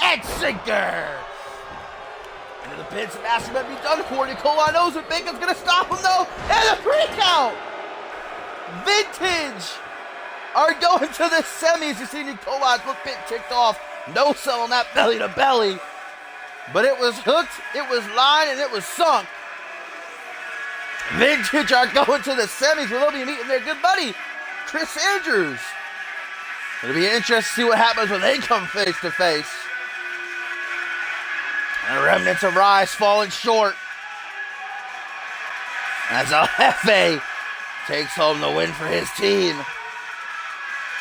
And sinker! Into the pin. Sebastian might be done for. Nikolai knows that Bacon's going to stop him, though. And a 3 count! Vintage are going to the semis. You see Nikolai's hook pin ticked off. No selling that belly to belly. But it was hooked, it was lined, and it was sunk. Vintage are going to the semis where they'll be meeting their good buddy, Chris Andrews. It'll be interesting to see what happens when they come face to face. And the Remnants of Rise falling short. As El Jefe takes home the win for his team.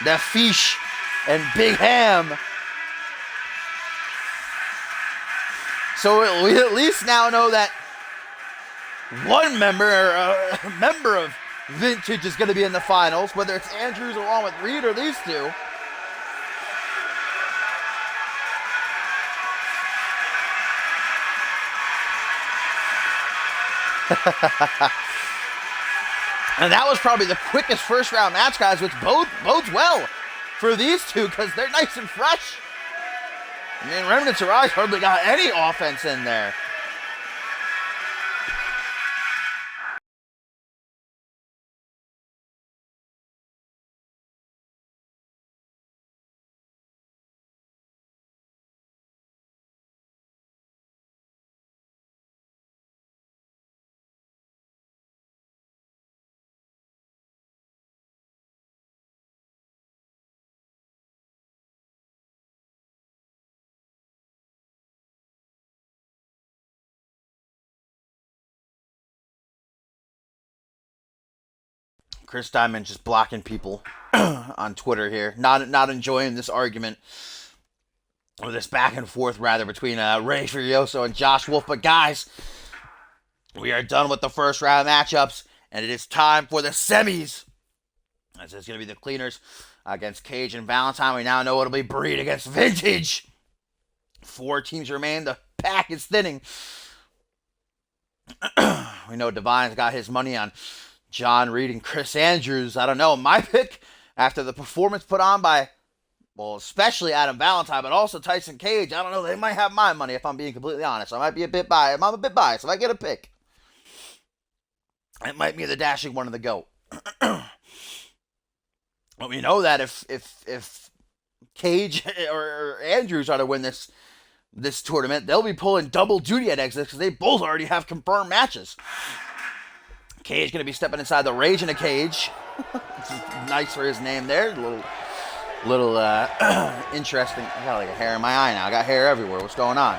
The Fish and Big Ham So we at least now know that one member of Vintage is going to be in the finals, whether it's Andrews along with Reed or these two. And that was probably the quickest first round match, guys, which bodes well for these two because they're nice and fresh. I mean, Remnants of Rise hardly got any offense in there. Chris Diamond just blocking people on Twitter here, not enjoying this argument or this back and forth rather between Ray Furioso and Josh Wolf. But guys, we are done with the first round matchups, and it is time for the semis. This is going to be the Cleaners against Cage and Valentine. We now know it'll be Breed against Vintage. 4 teams remain. The pack is thinning. We know Divine's got his money on John Reed and Chris Andrews. I don't know. My pick, after the performance put on by, well, especially Adam Valentine, but also Tyson Cage, I don't know. They might have my money if I'm being completely honest. I might be a bit biased. I'm a bit biased. If I get a pick, it might be the dashing one of the GOAT. But we know that if Cage or Andrews are to win this tournament, they'll be pulling double duty at exits because they both already have confirmed matches. Cage going to be stepping inside the Rage in a Cage. Nice for his name there. Little interesting. I got like a hair in my eye now. I got hair everywhere. What's going on?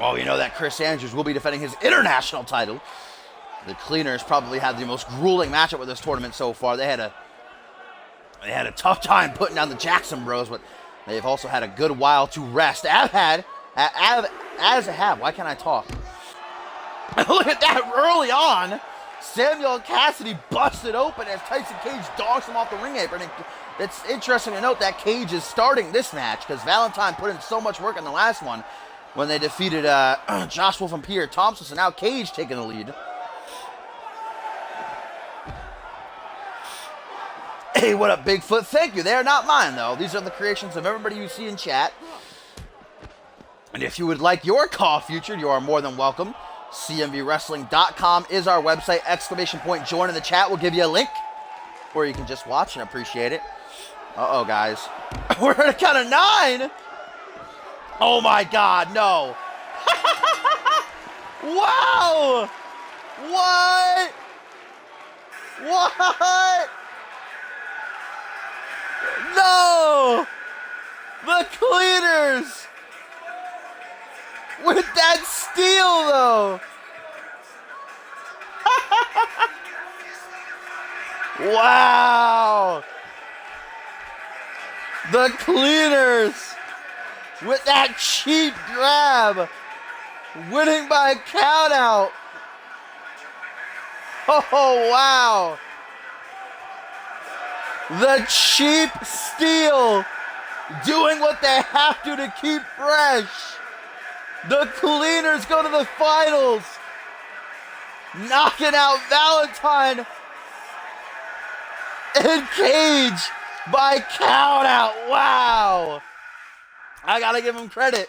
Well, we know that Chris Andrews will be defending his international title. The Cleaners probably had the most grueling matchup with this tournament so far. They had a tough time putting down the Jackson Bros, but they've also had a good while to rest. Why can't I talk? Look at that early on. Samuel Cassidy busted open as Tyson Cage dogs him off the ring apron. It's interesting to note that Cage is starting this match because Valentine put in so much work in the last one when they defeated Josh Wolf and Peter Thompson. So now Cage taking the lead. Hey, what up, Bigfoot? Thank you. They are not mine, though. These are the creations of everybody you see in chat. And if you would like your call featured, you are more than welcome. CMVWrestling.com is our website. ! Join in the chat. We'll give you a link. Or you can just watch and appreciate it. Uh-oh, guys. We're at a count of 9. Oh, my God. No. Wow. What? What? No! The Cleaners! With that steal, though! Wow! The Cleaners! With that cheap grab! Winning by countout! Oh, wow! The cheap steal, doing what they have to keep fresh. The Cleaners go to the finals, knocking out Valentine and Cage by countout. Wow. I gotta give him credit.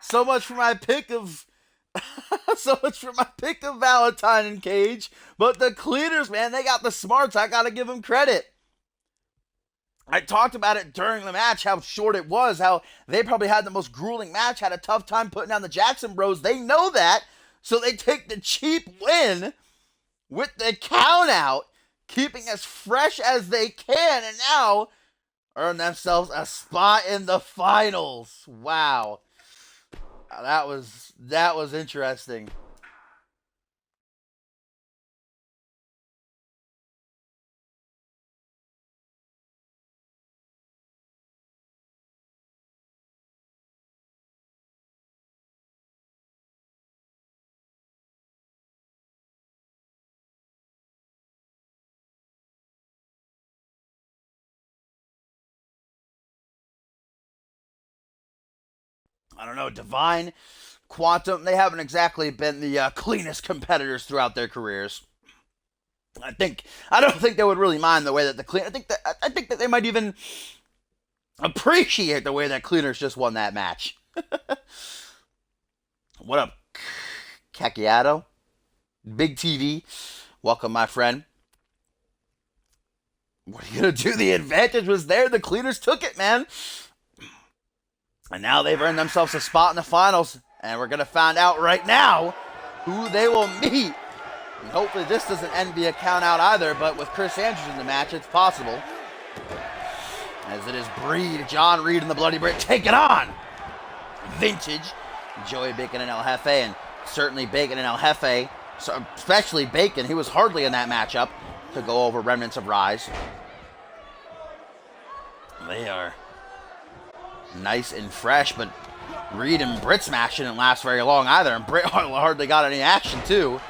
So much for my pick of Valentine and Cage. But the Cleaners, man, they got the smarts. I gotta give them credit. I talked about it during the match, how short it was, how they probably had the most grueling match, had a tough time putting down the Jackson Bros. They know that, so they take the cheap win with the count out, keeping as fresh as they can, and now earn themselves a spot in the finals. Wow. That was interesting. I don't know, Divine, Quantum, they haven't exactly been the cleanest competitors throughout their careers. I don't think they would really mind the way that the clean. I think that they might even appreciate the way that Cleaners just won that match. What up, Kakiato? Big TV. Welcome, my friend. What are you gonna do? The advantage was there. The Cleaners took it, man. And now they've earned themselves a spot in the finals. And we're gonna find out right now who they will meet. And hopefully this doesn't end via count out either, but with Chris Andrews in the match, it's possible. As it is John Reed and the Bloody Brit taking on Vintage, Joey Bacon and El Jefe, and certainly Bacon and El Jefe, especially Bacon, he was hardly in that matchup to go over Remnants of Rise. They are nice and fresh, but Reed and Britt's match didn't last very long either, and Britt hardly got any action too.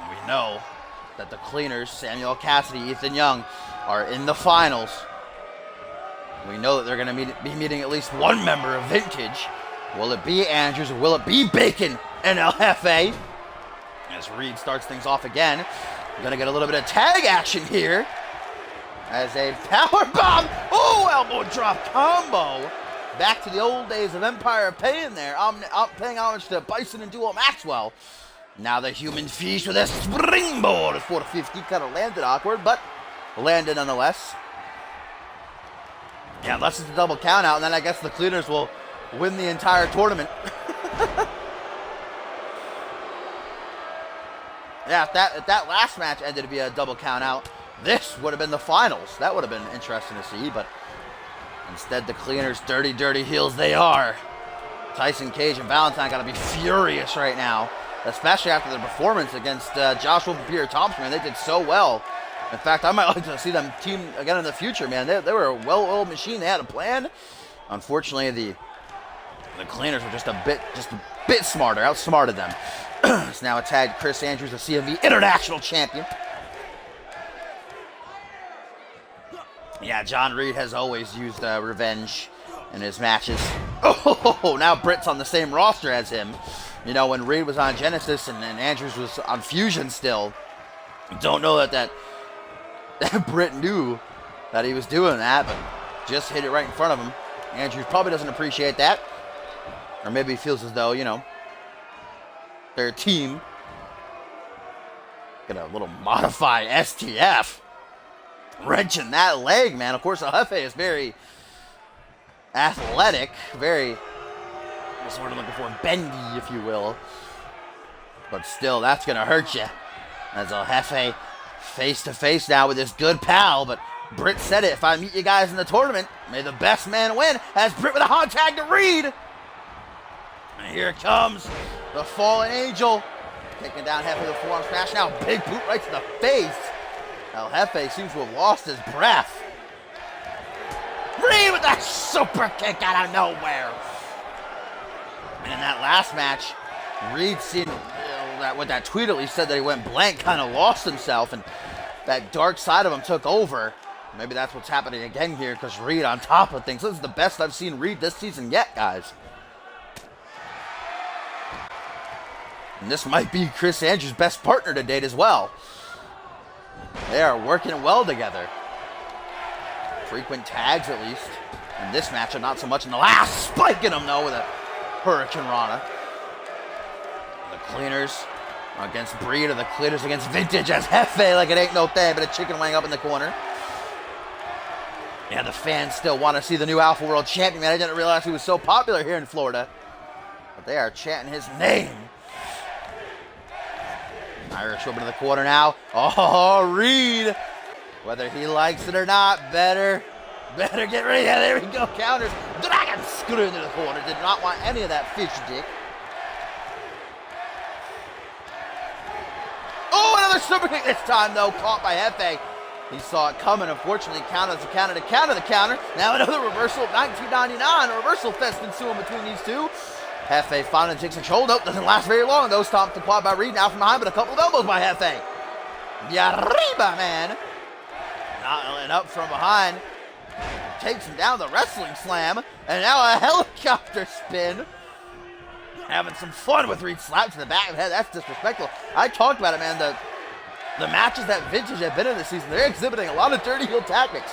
We know that the Cleaners, Samuel Cassidy, Ethan Young, are in the finals. We know that they're going to be meeting at least one member of Vintage. Will it be Andrews or will it be Bacon and El Jefe? As Reed starts things off again, we're going to get a little bit of tag action here. As a power bomb, elbow drop combo. Back to the old days of Empire of Pain there. I'm paying homage to Bison and Duo Maxwell. Now the Human Feast with a springboard. 450 kind of landed awkward, but landed nonetheless. Yeah, unless it's a double count out, and then I guess the Cleaners will win the entire tournament. Yeah, if that last match ended to be a double count out, this would have been the finals. That would have been interesting to see, but instead the Cleaners, dirty, dirty heels they are. Tyson Cage and Valentine got to be furious right now, especially after their performance against Josh Wolf and Peter Thompson, man. They did so well. In fact, I might like to see them team again in the future, man. They were a well-oiled machine. They had a plan. Unfortunately, the Cleaners were just a bit smarter, outsmarted them. It's now a tag Chris Andrews, the CMV International Champion. Yeah, John Reed has always used revenge in his matches. Oh, now Britt's on the same roster as him. You know, when Reed was on Genesis and Andrews was on Fusion still. Don't know that Britt knew that he was doing that, but just hit it right in front of him. Andrews probably doesn't appreciate that. Or maybe he feels as though, you know, their team get a little modified STF. Wrenching that leg, man. Of course, El Jefe is very athletic, very, what's the word I'm looking for, bendy, if you will. But still, that's going to hurt you. As El Jefe face-to-face now with his good pal, but Britt said it, if I meet you guys in the tournament, may the best man win. As Britt with a hot tag to Reed. And here comes the Fallen Angel. Taking down Jefe with a forearm smash now. Big boot right to the face. El Jefe seems to have lost his breath. Reed with that super kick out of nowhere. And in that last match, Reed seemed, with that tweet at least, said that he went blank, kind of lost himself, and that dark side of him took over. Maybe that's what's happening again here, because Reed on top of things. This is the best I've seen Reed this season yet, guys. And this might be Chris Andrews' best partner to date as well. They are working well together. Frequent tags, at least. In this matchup, not so much in the last. Spiking him, though, with a Hurricane Rana. The Cleaners against Breed, or the Cleaners against Vintage as Jefe, like it ain't no thing, but a chicken wing up in the corner. Yeah, the fans still want to see the new Alpha World Champion, man. I didn't realize he was so popular here in Florida. But they are chanting his name. Irish over to the corner now. Oh, Reed. Whether he likes it or not, better get ready. Yeah, there we go. Counters. Dragon scooter into the corner. Did not want any of that fish dick. Oh, another super kick this time, though. Caught by Jefe. He saw it coming. Unfortunately, counters the counter to counter the counter. Now another reversal of 1999. A reversal fest ensuing between these two. Jefe finally takes control. Nope, doesn't last very long, though. Stomped the quad by Reed. Now from behind, but a couple of elbows by Jefe. Yarriba, man. And up from behind. takes him down the wrestling slam, and now a helicopter spin. Having some fun with Reed slap to the back of the head. That's disrespectful. I talked about it, man. The matches that Vintage have been in this season, they're exhibiting a lot of dirty heel tactics.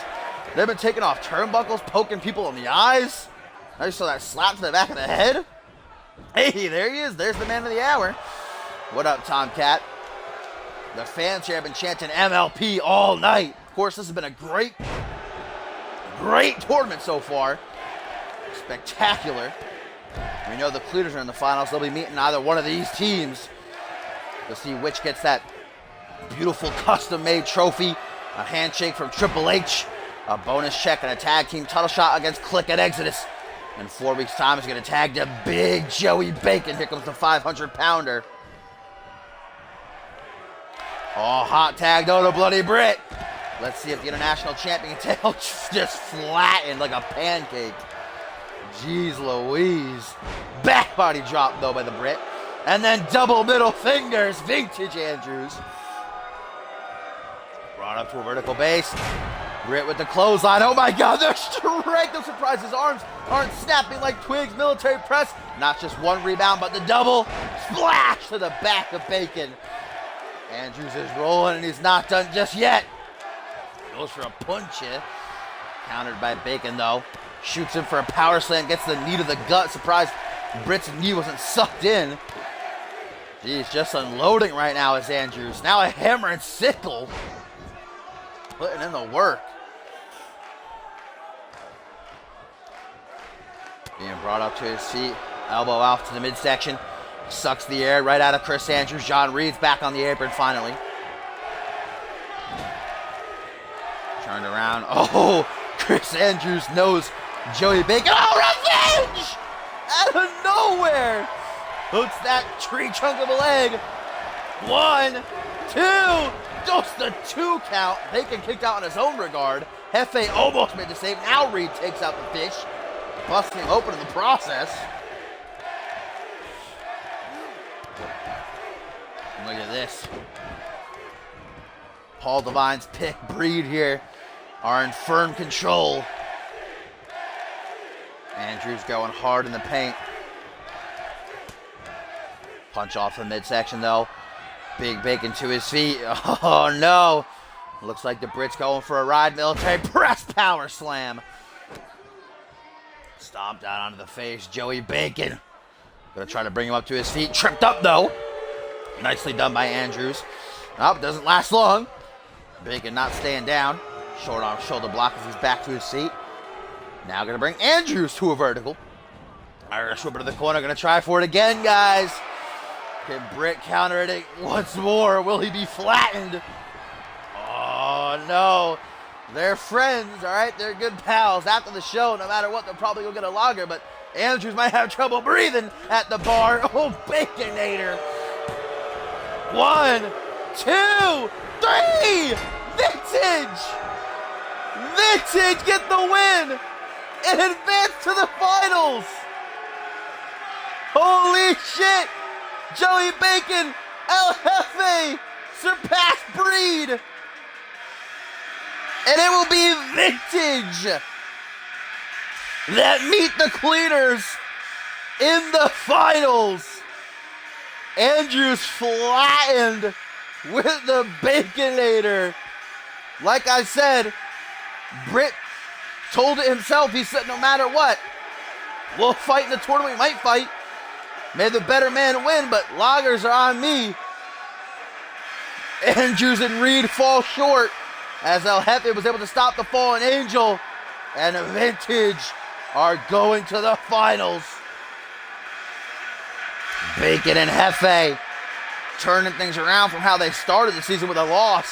They've been taking off turnbuckles, poking people in the eyes. I just saw that slap to the back of the head. Hey, there he is. There's the man of the hour. What up, Tomcat? The fans here have been chanting MLP all night. Of course, this has been a great tournament so far. Spectacular. We know the Cleaners are in the finals. They'll be meeting either one of these teams. We'll see which gets that beautiful custom-made trophy, a handshake from Triple H, a bonus check, and a tag team title shot against Click and Exodus. In 4 weeks' time, he's going to tag the big Joey Bacon. Here comes the 500-pounder. Oh, hot tag, though, to Bloody Brit. Let's see if the International Champion tail just flattened like a pancake. Jeez Louise. Back body drop, though, by the Brit. And then double middle fingers, Vintage Andrews. Brought up to a vertical base. Brit with the clothesline. Oh my God, they're strength. I'm surprised his arms aren't snapping like twigs. Military press. Not just one rebound, but the double splash to the back of Bacon. Andrews is rolling, and he's not done just yet. Goes for a punch here. Countered by Bacon, though. Shoots him for a power slam. Gets the knee to the gut. Surprised Brit's knee wasn't sucked in. He's just unloading right now as Andrews. Now a hammer and sickle. Putting in the work. Being brought up to his feet. Elbow out to the midsection. Sucks the air right out of Chris Andrews. John Reed's back on the apron finally. Turned around. Oh, Chris Andrews knows Joey Bacon. Oh, revenge! Out of nowhere. Hooks that tree trunk of a leg. 1, 2. Just the 2 count. Bacon kicked out on his own regard. Hefe almost made the save. Now Reed takes out the fish. Busting him open in the process. Look at this. Paul Divine's pick Breed here are in firm control. Andrews going hard in the paint. Punch off the midsection though. Big Bacon to his feet. Oh no. Looks like the Brit's going for a ride. Military press power slam. Stomped out onto the face. Joey Bacon. Gonna try to bring him up to his feet. Tripped up though. Nicely done by Andrews. Oh, doesn't last long. Bacon not staying down. Short arm shoulder block as he's back to his seat. Now gonna bring Andrews to a vertical. Irish whip to the corner. Gonna try for it again, guys. Can Britt counter it once more? Will he be flattened? Oh, no. They're friends, all right? They're good pals. After the show, no matter what, they'll probably go get a lager, but Andrews might have trouble breathing at the bar. Oh, Baconator. 1, 2, 3! Vintage! Vintage get the win and advance to the finals! Holy shit! Joey Bacon, El Jefe, surpassed Breed. And it will be Vintage that meet the Cleaners in the finals. Andrews flattened with the Baconator. Like I said, Britt told it himself. He said, no matter what, we'll fight in the tournament. We might fight. May the better man win, but lagers are on me. Andrews and Reed fall short as El Jefe was able to stop the fallen angel. And Vintage are going to the finals. Bacon and Jefe turning things around from how they started the season with a loss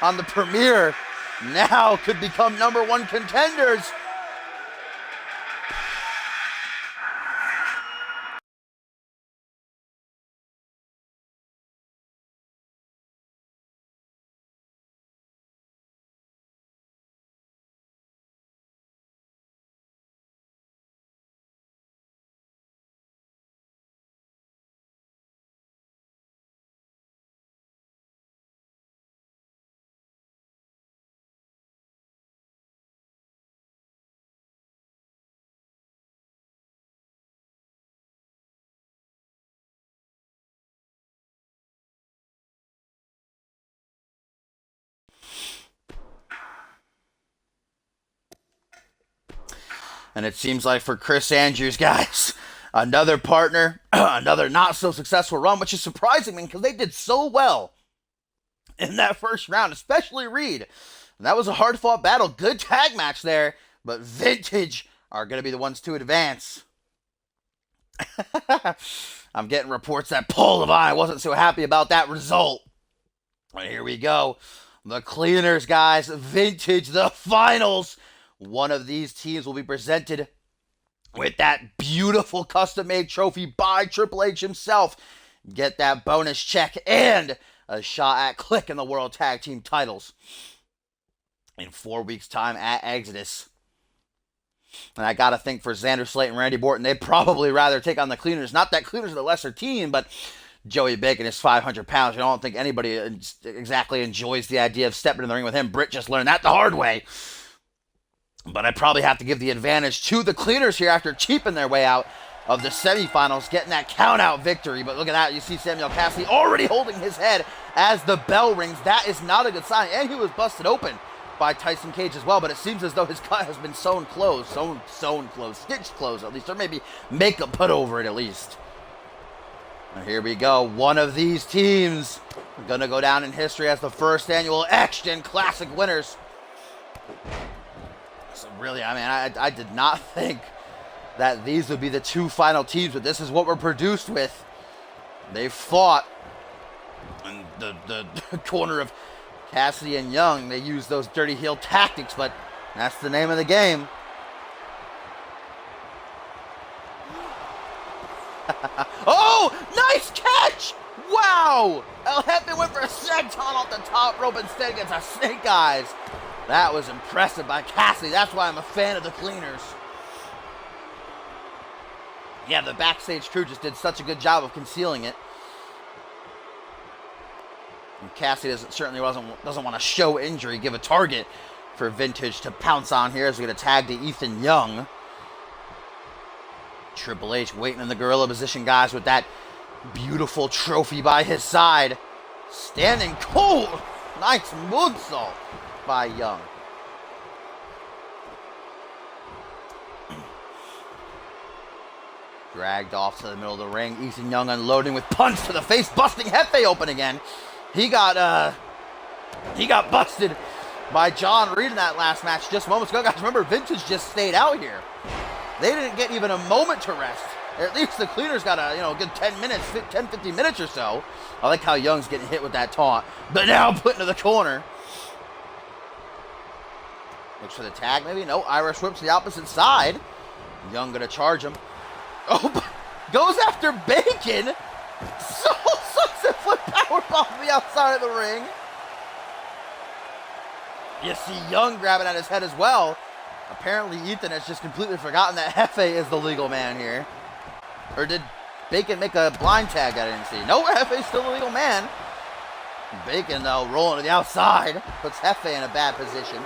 on the premiere. Now could become #1 contenders. And it seems like for Chris Andrews, guys, another partner, another not so successful run, which is surprising me because they did so well in that first round, especially Reed. And that was a hard fought battle. Good tag match there, but Vintage are going to be the ones to advance. I'm getting reports that Paul Levine wasn't so happy about that result. But here we go. The Cleaners, guys. Vintage, the finals. One of these teams will be presented with that beautiful custom-made trophy by Triple H himself. Get that bonus check and a shot at clicking the World Tag Team titles in 4 weeks' time at Exodus. And I gotta think for Xander Slate and Randy Orton, they'd probably rather take on the Cleaners. Not that Cleaners are the lesser team, but Joey Bacon is 500 pounds. I don't think anybody exactly enjoys the idea of stepping in the ring with him. Britt just learned that the hard way. But I probably have to give the advantage to the Cleaners here after cheaping their way out of the semifinals, getting that count-out victory. But look at that. You see Samuel Cassidy already holding his head as the bell rings. That is not a good sign. And he was busted open by Tyson Cage as well, but it seems as though his cut has been sewn closed, stitched closed at least, or maybe makeup put over it at least. And here we go. One of these teams gonna go down in history as the first annual X-Gen Classic winners. So really, I mean, I did not think that these would be the two final teams, but this is what we're produced with. They fought in the corner of Cassidy and Young. They use those dirty heel tactics, but that's the name of the game. Oh, nice catch! Wow! El Jefe went for a senton off the top rope instead against a snake eyes. That was impressive by Cassidy. That's why I'm a fan of the Cleaners. Yeah, the backstage crew just did such a good job of concealing it. And Cassidy certainly doesn't want to show injury, give a target for Vintage to pounce on here as we get a tag to Ethan Young. Triple H waiting in the gorilla position, guys, with that beautiful trophy by his side. Standing cold. Nice moonsault by Young. Dragged off to the middle of the ring. Ethan Young unloading with punch to the face, busting Jefe open again. He got busted by John Reed in that last match just moments ago. Guys, remember, Vintage just stayed out here. They didn't get even a moment to rest. At least the Cleaners got a good 10-15 minutes or so. I like how Young's getting hit with that taunt, but now put into the corner. Looks for the tag, maybe. No, Irish whip to the opposite side. Young gonna charge him. Oh, goes after Bacon. Sunset flip powerbomb from the outside of the ring. You see Young grabbing at his head as well. Apparently Ethan has just completely forgotten that Jefe is the legal man here. Or did Bacon make a blind tag I didn't see? No, Jefe's still the legal man. Bacon, though, rolling to the outside. Puts Jefe in a bad position.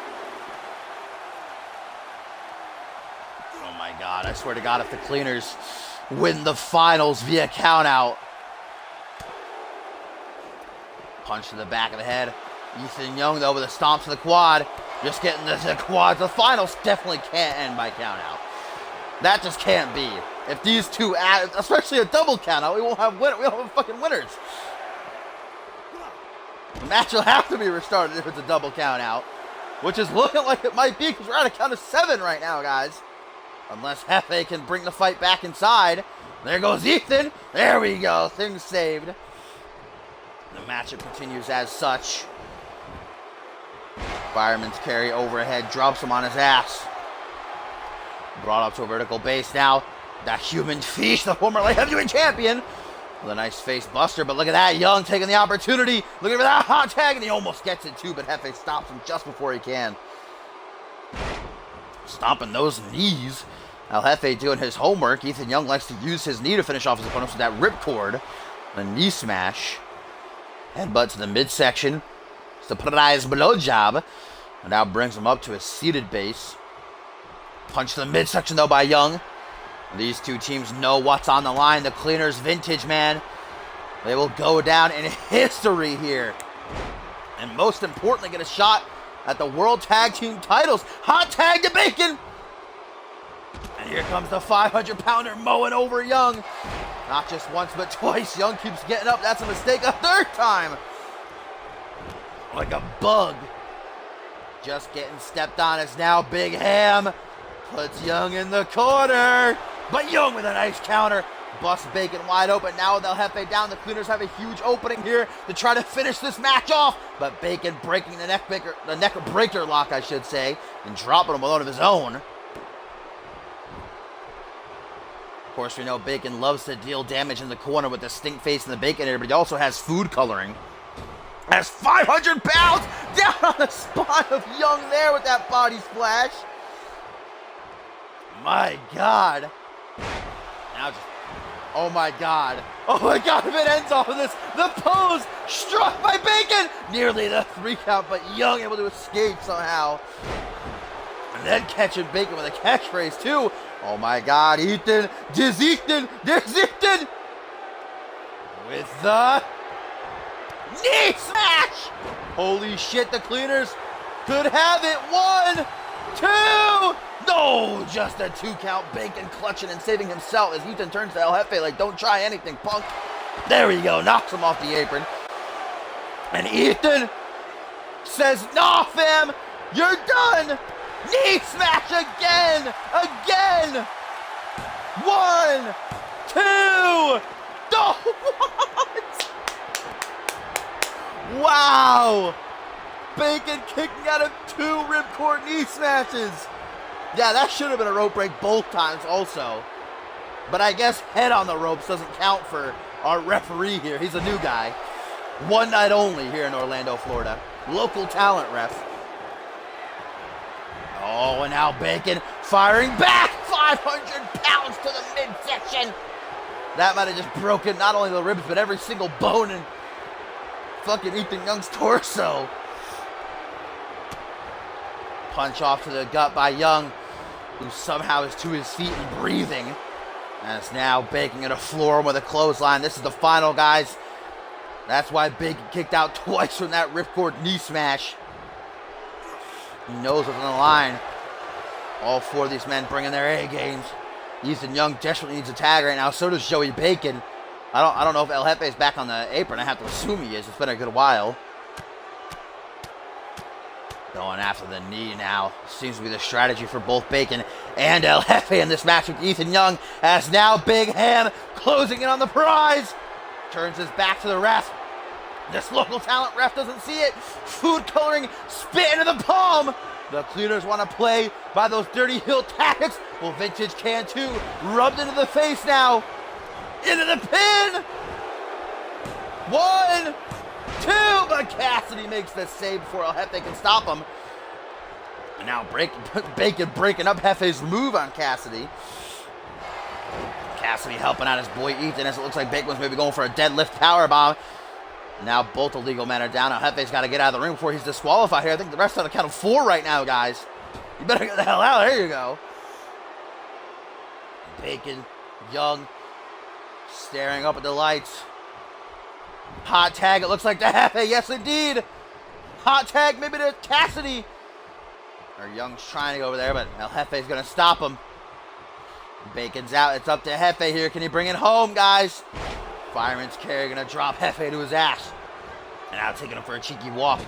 Oh my God, I swear to God, if the Cleaners win the finals via countout. Punch to the back of the head. Ethan Young, though, with a stomp to the quad. Just getting the quad. The finals definitely can't end by countout. That just can't be. If these two, especially a double countout, we won't have fucking winners. The match will have to be restarted if it's a double countout, which is looking like it might be because we're at a count of 7 right now, guys. Unless Jefe can bring the fight back inside. There goes Ethan. There we go. Things saved. The matchup continues as such. Fireman's carry overhead, drops him on his ass. Brought up to a vertical base now. The human feast, the former light heavyweight champion. With a nice face buster, but look at that. Young taking the opportunity. Looking for that hot tag, and he almost gets it too, but Jefe stops him just before he can. Stomping those knees. El Jefe doing his homework. Ethan Young likes to use his knee to finish off his opponents with that ripcord. The knee smash. Headbutt to the midsection. Surprise blowjob. And now brings him up to a seated base. Punch to the midsection, though, by Young. These two teams know what's on the line. The Cleaners, Vintage, man. They will go down in history here. And most importantly, get a shot at the World Tag Team titles. Hot tag to Bacon. Here comes the 500-pounder mowing over Young. Not just once, but twice. Young keeps getting up. That's a mistake a third time. Like a bug. Just getting stepped on is now Big Ham. Puts Young in the corner. But Young with a nice counter. Busts Bacon wide open. Now with El Jefe down, the Cleaners have a huge opening here to try to finish this match off. But Bacon breaking the neck breaker lock, I should say, and dropping him with one of his own. Of course, we know Bacon loves to deal damage in the corner with the stink face and the bacon here, but he also has food coloring. Has 500 pounds down on the spine of Young there with that body splash. My God. Now just, oh my God. Oh my God, if it ends off of this, the pose struck by Bacon. Nearly the 3 count, but Young able to escape somehow. And then catching Bacon with a catchphrase too. Oh my God, Ethan, there's Ethan. With the knee smash. Holy shit, the Cleaners could have it. 1, 2. No, just a 2 count. Bacon clutching and saving himself as Ethan turns to El Jefe like, don't try anything, punk. There we go, knocks him off the apron. And Ethan says, nah, fam, you're done. Knee smash again. 1, 2. No, what? Wow. Bacon kicking out of 2 ripcord knee smashes. Yeah, that should have been a rope break both times also. But I guess head on the ropes doesn't count for our referee here. He's a new guy. One night only here in Orlando, Florida. Local talent ref. Oh, and now Bacon firing back. 500 pounds to the midsection. That might have just broken not only the ribs, but every single bone in fucking Ethan Young's torso. Punch off to the gut by Young, who somehow is to his feet and breathing. And it's now Bacon gonna floor him with a clothesline. This is the final, guys. That's why Bacon kicked out twice from that ripcord knee smash. He knows what's on the line. All 4 of these men bringing their A games. Ethan Young desperately needs a tag right now. So does Joey Bacon. I don't know if El Jefe is back on the apron. I have to assume he is. It's been a good while. Going after the knee now. Seems to be the strategy for both Bacon and El Jefe in this match with Ethan Young. As now Big Ham closing in on the prize. Turns his back to the ref. This local talent ref doesn't see it. Food coloring spit into the palm. The Cleaners want to play by those dirty heel tactics. Well, Vintage can too. Rubbed into the face now. Into the pin. 1, 2. But Cassidy makes the save before El Jefe can stop him. And now Bacon breaking up Jefe's move on Cassidy. Cassidy helping out his boy Ethan as it looks like Bacon was maybe going for a deadlift powerbomb. Now both illegal men are down. El Jefe's got to get out of the ring before he's disqualified here. I think the ref's on a count of 4 right now, guys. You better get the hell out. There you go. Bacon, Young, staring up at the lights. Hot tag, it looks like to Jefe. Yes, indeed. Hot tag, maybe to Cassidy. Or Young's trying to go over there, but El Jefe's going to stop him. Bacon's out. It's up to Jefe here. Can he bring it home, guys? Fireman's carry going to drop Jefe to his ass. And now taking him for a cheeky walk.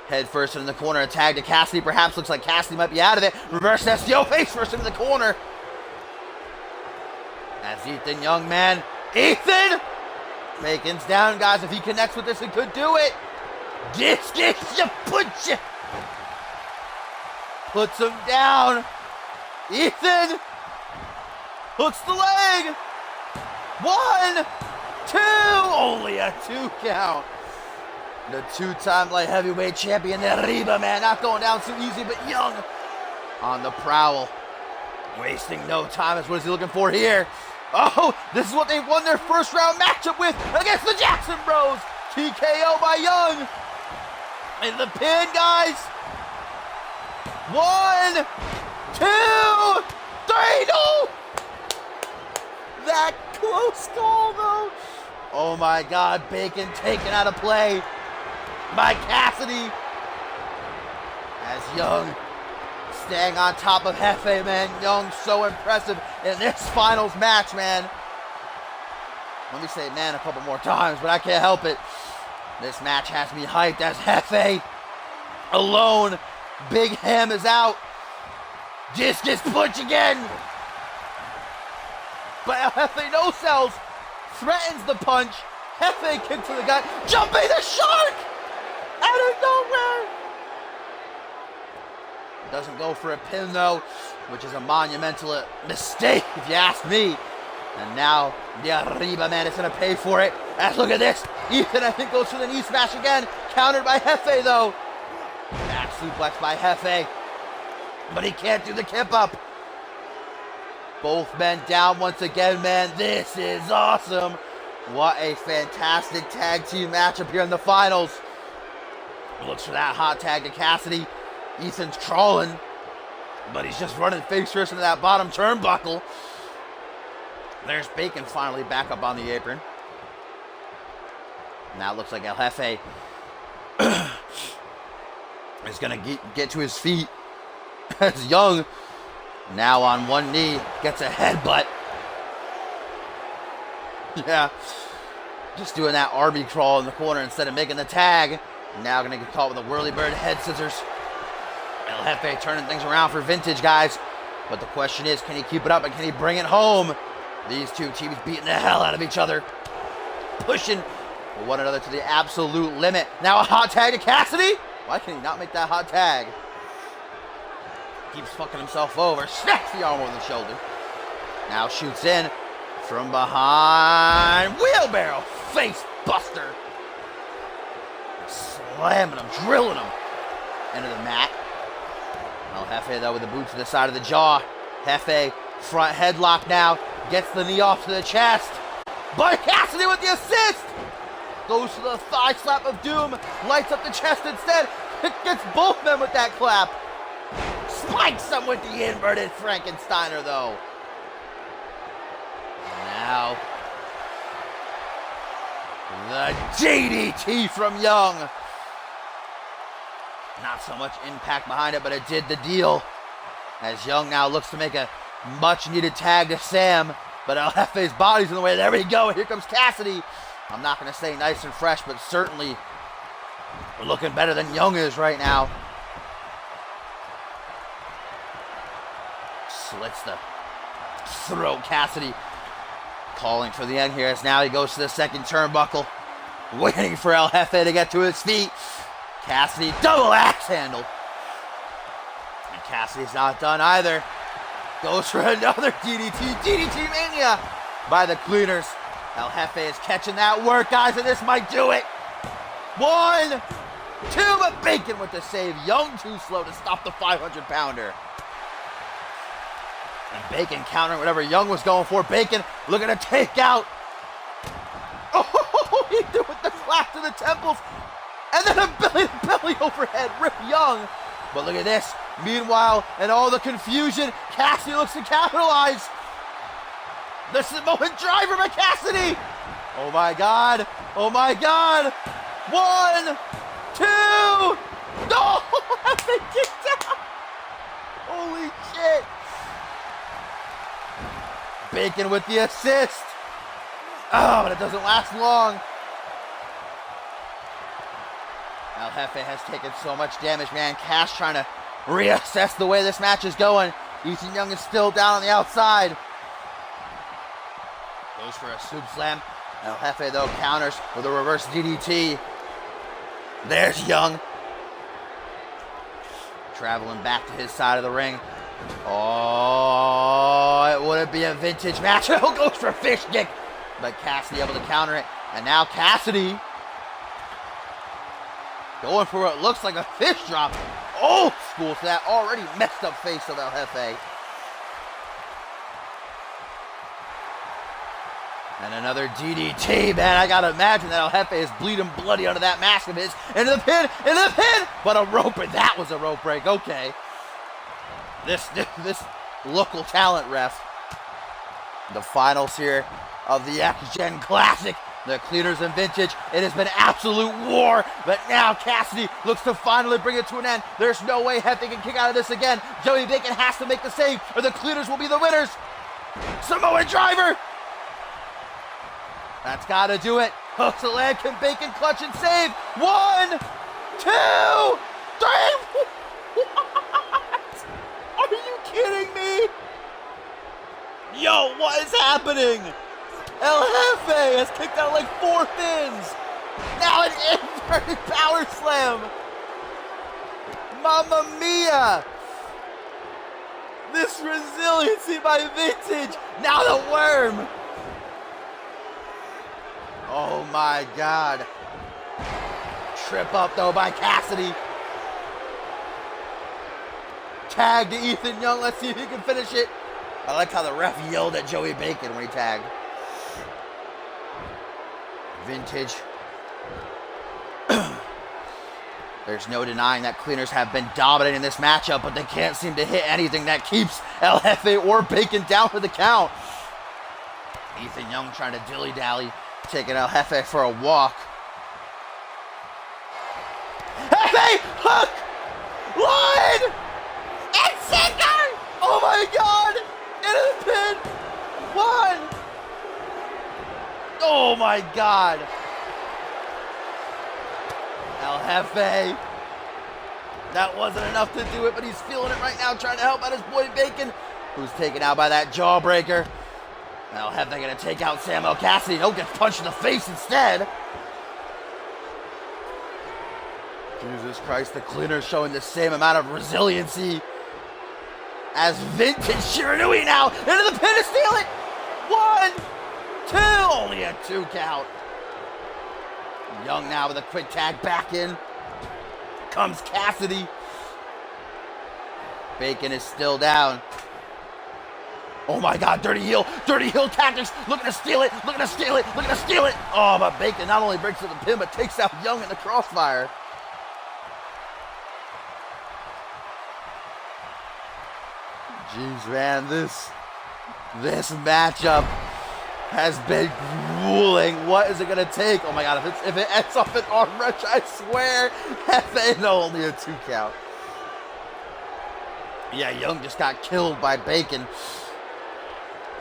Head first in the corner. A tag to Cassidy. Perhaps looks like Cassidy might be out of it. Reverse STO face first into the corner. That's Ethan Young, man. Ethan! Bacon's down, guys. If he connects with this, he could do it. Get you, put you. Puts him down. Ethan hooks the leg. 1, 2. Only a 2 count. The 2-time light heavyweight champion, Arriba, man. Not going down so easy, but Young on the prowl. Wasting no time. That's what he's looking for here. Oh, this is what they won their first round matchup with against the Jackson Bros. TKO by Young. In the pin, guys. 1, 2, 3. No! That close call, though. Oh, my God. Bacon taken out of play by Cassidy. As Young staying on top of Jefe, man. Young, so impressive in this finals match, man. Let me say man a couple more times, but I can't help it. This match has me hyped as Jefe alone. Big Ham is out. Just gets punched again. But Jefe no sells. Threatens the punch. Jefe kick to the gut. Jumping the shark! Out of nowhere! Doesn't go for a pin though, which is a monumental mistake if you ask me. And now the Arriba man is going to pay for it. And look at this. Ethan, I think, goes for the knee smash again. Countered by Jefe though. Back suplex by Jefe. But he can't do the kip up. Both men down once again, man. This is awesome. What a fantastic tag team matchup here in the finals. Looks for that hot tag to Cassidy. Ethan's crawling, but he's just running face first into that bottom turnbuckle. There's Bacon finally back up on the apron. Now it looks like El Jefe is going to get to his feet. As Young, now on one knee, gets a headbutt. Yeah, just doing that Arby crawl in the corner instead of making the tag. Now going to get caught with a whirly bird head scissors. El Jefe turning things around for Vintage, guys. But the question is, can he keep it up and can he bring it home? These two teams beating the hell out of each other. Pushing one another to the absolute limit. Now a hot tag to Cassidy. Why can he not make that hot tag? Keeps fucking himself over. Smacks the arm over the shoulder. Now shoots in from behind. Wheelbarrow face buster. Slamming him, drilling him into the mat. El Jefe though with the boot to the side of the jaw. Jefe front headlock now. Gets the knee off to the chest. But Cassidy with the assist. Goes to the thigh slap of doom. Lights up the chest instead. Gets both men with that clap. Spikes him with the inverted Frankensteiner though. Now the DDT from Young. Not so much impact behind it, but it did the deal. As Young now looks to make a much-needed tag to Sam, but El Jefe's body's in the way. There we go. Here comes Cassidy. I'm not going to say nice and fresh, but certainly looking better than Young is right now. Slits the throat. Cassidy calling for the end here as now he goes to the second turnbuckle. Waiting for El Jefe to get to his feet. Cassidy double axe handle. And Cassidy's not done either. Goes for another DDT. DDT mania by the Cleaners. El Jefe is catching that work, guys, and this might do it. 1, 2, but Bacon with the save. Young too slow to stop the 500-pounder. And Bacon countering whatever Young was going for. Bacon looking to take out. Oh, he threw with the slap to the temples. And then a belly overhead. Rip Young. But look at this. Meanwhile, in all the confusion, Cassidy looks to capitalize. The Samoan driver by Cassidy. Oh my God. Oh my God. 1, 2. No! They kicked out. Holy shit. Bacon with the assist. Oh, but it doesn't last long. El Jefe has taken so much damage, man. Cash trying to reassess the way this match is going. Ethan Young is still down on the outside. Goes for a soup slam. El Jefe, though, counters with a reverse DDT. There's Young. Traveling back to his side of the ring. Oh, it wouldn't be a vintage match. Oh, goes for a fish kick. But Cassidy able to counter it. And now Cassidy going for what looks like a fish drop. Old school to that already messed up face of El Jefe. And another DDT, man. I gotta imagine that El Jefe is bleeding bloody under that mask of his. Into the pin, into the pin. But a rope break. That was a rope break. Okay. This local talent ref. The finals here of the X-Gen Classic. The Cleaners and Vintage, it has been absolute war, but now Cassidy looks to finally bring it to an end. There's no way Hefe can kick out of this again. Joey Bacon has to make the save, or the Cleaners will be the winners. Samoa driver! That's gotta do it. Hooks the leg, can Bacon clutch and save? 1, 2, 3! What? Are you kidding me? Yo, what is happening? El Jefe has kicked out like 4 fins. Now an inverted power slam. Mamma mia. This resiliency by Vintage. Now the worm. Oh my God. Trip up though by Cassidy. Tag to Ethan Young. Let's see if he can finish it. I like how the ref yelled at Joey Bacon when he tagged. Vintage. There's no denying that Cleaners have been dominating this matchup, but they can't seem to hit anything that keeps El Jefe or Bacon down for the count. Ethan Young trying to dilly-dally, taking El Jefe for a walk. Jefe! Hook! Line! And sinker! Oh my God! Into the pin! 1! Oh my God! El Jefe. That wasn't enough to do it, but he's feeling it right now, trying to help out his boy Bacon, who's taken out by that jawbreaker. El Jefe gonna take out Samuel Cassidy. He'll get punched in the face instead. Jesus Christ, the Cleaners showing the same amount of resiliency as Vintage. Shiranui now into the pin to steal it. 1, 2, only a 2 count. Young now with a quick tag back in. Comes Cassidy. Bacon is still down. Oh my God, dirty heel tactics. Looking to steal it, looking to steal it, looking to steal it. Oh, but Bacon not only breaks to the pin, but takes out Young in the crossfire. Jeez, man, this matchup has been grueling. What is it gonna take? Oh my God, if it ends up an arm wrench, I swear, Hefe, no, only a 2 count. Yeah, Young just got killed by Bacon.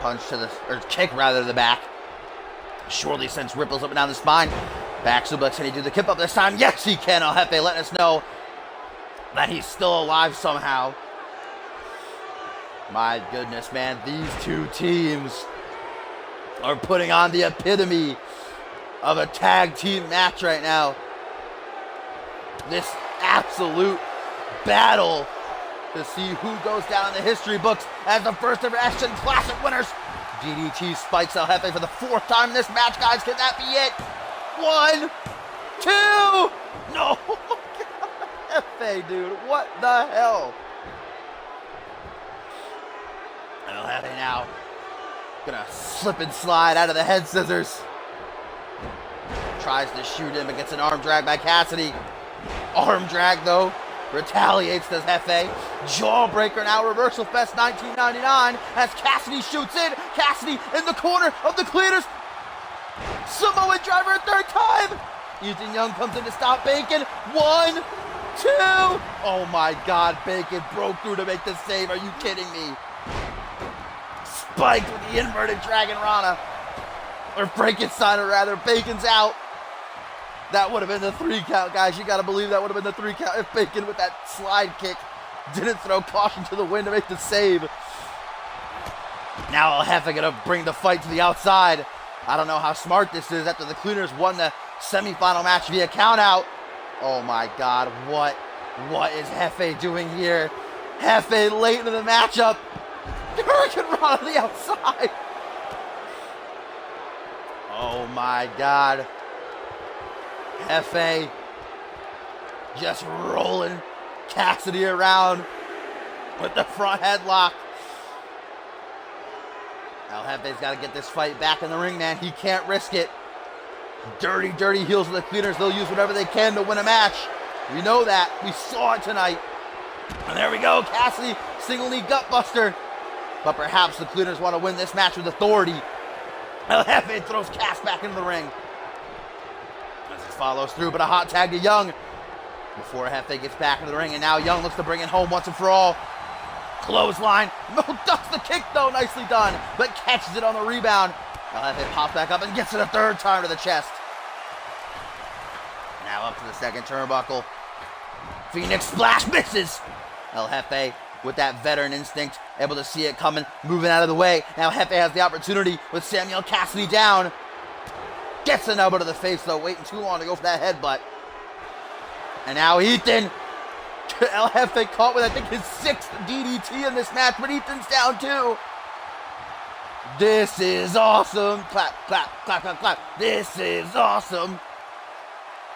Punch to the, or kick rather, to the back. Surely sends ripples up and down the spine. Back suplex, can he do the kip up this time? Yes, he can. El Jefe letting us know that he's still alive somehow. My goodness, man, these two teams are putting on the epitome of a tag team match right now. This absolute battle to see who goes down in the history books as the first ever Action Classic winners. DDT spikes El Jefe for the 4th time in this match, guys. Can that be it? 1, 2. No, oh my God, Jefe, dude, what the hell? El Jefe now gonna slip and slide out of the head scissors. Tries to shoot him, but gets an arm drag by Cassidy. Arm drag though. Retaliates, does Jefe. Jawbreaker now, Reversal Fest 1999 as Cassidy shoots in. Cassidy in the corner of the Cleaners. Samoa driver a 3rd time. Ethan Young comes in to stop Bacon. 1, 2. Oh my God, Bacon broke through to make the save. Are you kidding me? Spiked with the inverted Dragon Rana. Or Frankenstein, or rather, Bacon's out. That would have been the 3 count, guys. You gotta believe that would have been the 3 count if Bacon with that slide kick didn't throw caution to the wind to make the save. Now El Jefe gonna bring the fight to the outside. I don't know how smart this is after the Cleaners won the semifinal match via countout. Oh my God, what is Jefe doing here? Jefe late into the matchup. Hurricane Rana on the outside. Oh my God. Jefe just rolling Cassidy around with the front headlock. El Jefe's got to get this fight back in the ring, man. He can't risk it. Dirty, dirty heels of the Cleaners. They'll use whatever they can to win a match. We know that. We saw it tonight. And there we go. Cassidy, single knee gutbuster. But perhaps the Cleaners want to win this match with authority. El Jefe throws Cass back into the ring. follows through, but a hot tag to Young before Hefe gets back into the ring, and now Young looks to bring it home once and for all. Clothesline. No, ducks the kick though, nicely done, but catches it on the rebound. El Jefe pops back up and gets it a third time to the chest. Now up to the second turnbuckle. Phoenix splash misses. El Jefe with that veteran instinct, able to see it coming, moving out of the way. Now Jefe has the opportunity with Samuel Cassidy down. Gets an elbow to the face though, waiting too long to go for that headbutt. And now Ethan. El Jefe caught with, I think, his 6th DDT in this match, but Ethan's down too. This is awesome. Clap, clap, clap, clap, clap. This is awesome.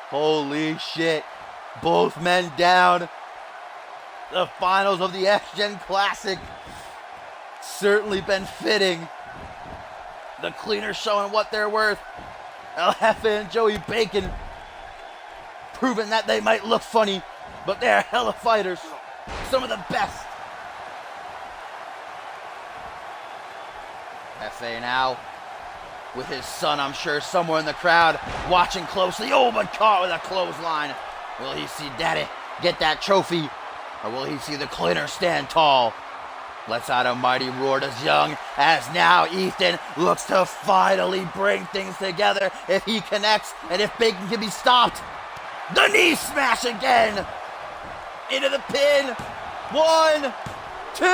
Holy shit. Both men down. The finals of the X-Gen Classic. Certainly been fitting. The Cleaners showing what they're worth. El Jefe and Joey Bacon proving that they might look funny, but they're hella fighters. Some of the best. Jefe now with his son, I'm sure, somewhere in the crowd, watching closely. Oh, but caught with a clothesline. Will he see Daddy get that trophy, or will he see the Cleaner stand tall? Lets out a mighty roar does Young, as now Ethan looks to finally bring things together if he connects and if Bacon can be stopped. The knee smash again. Into the pin. 1, 2.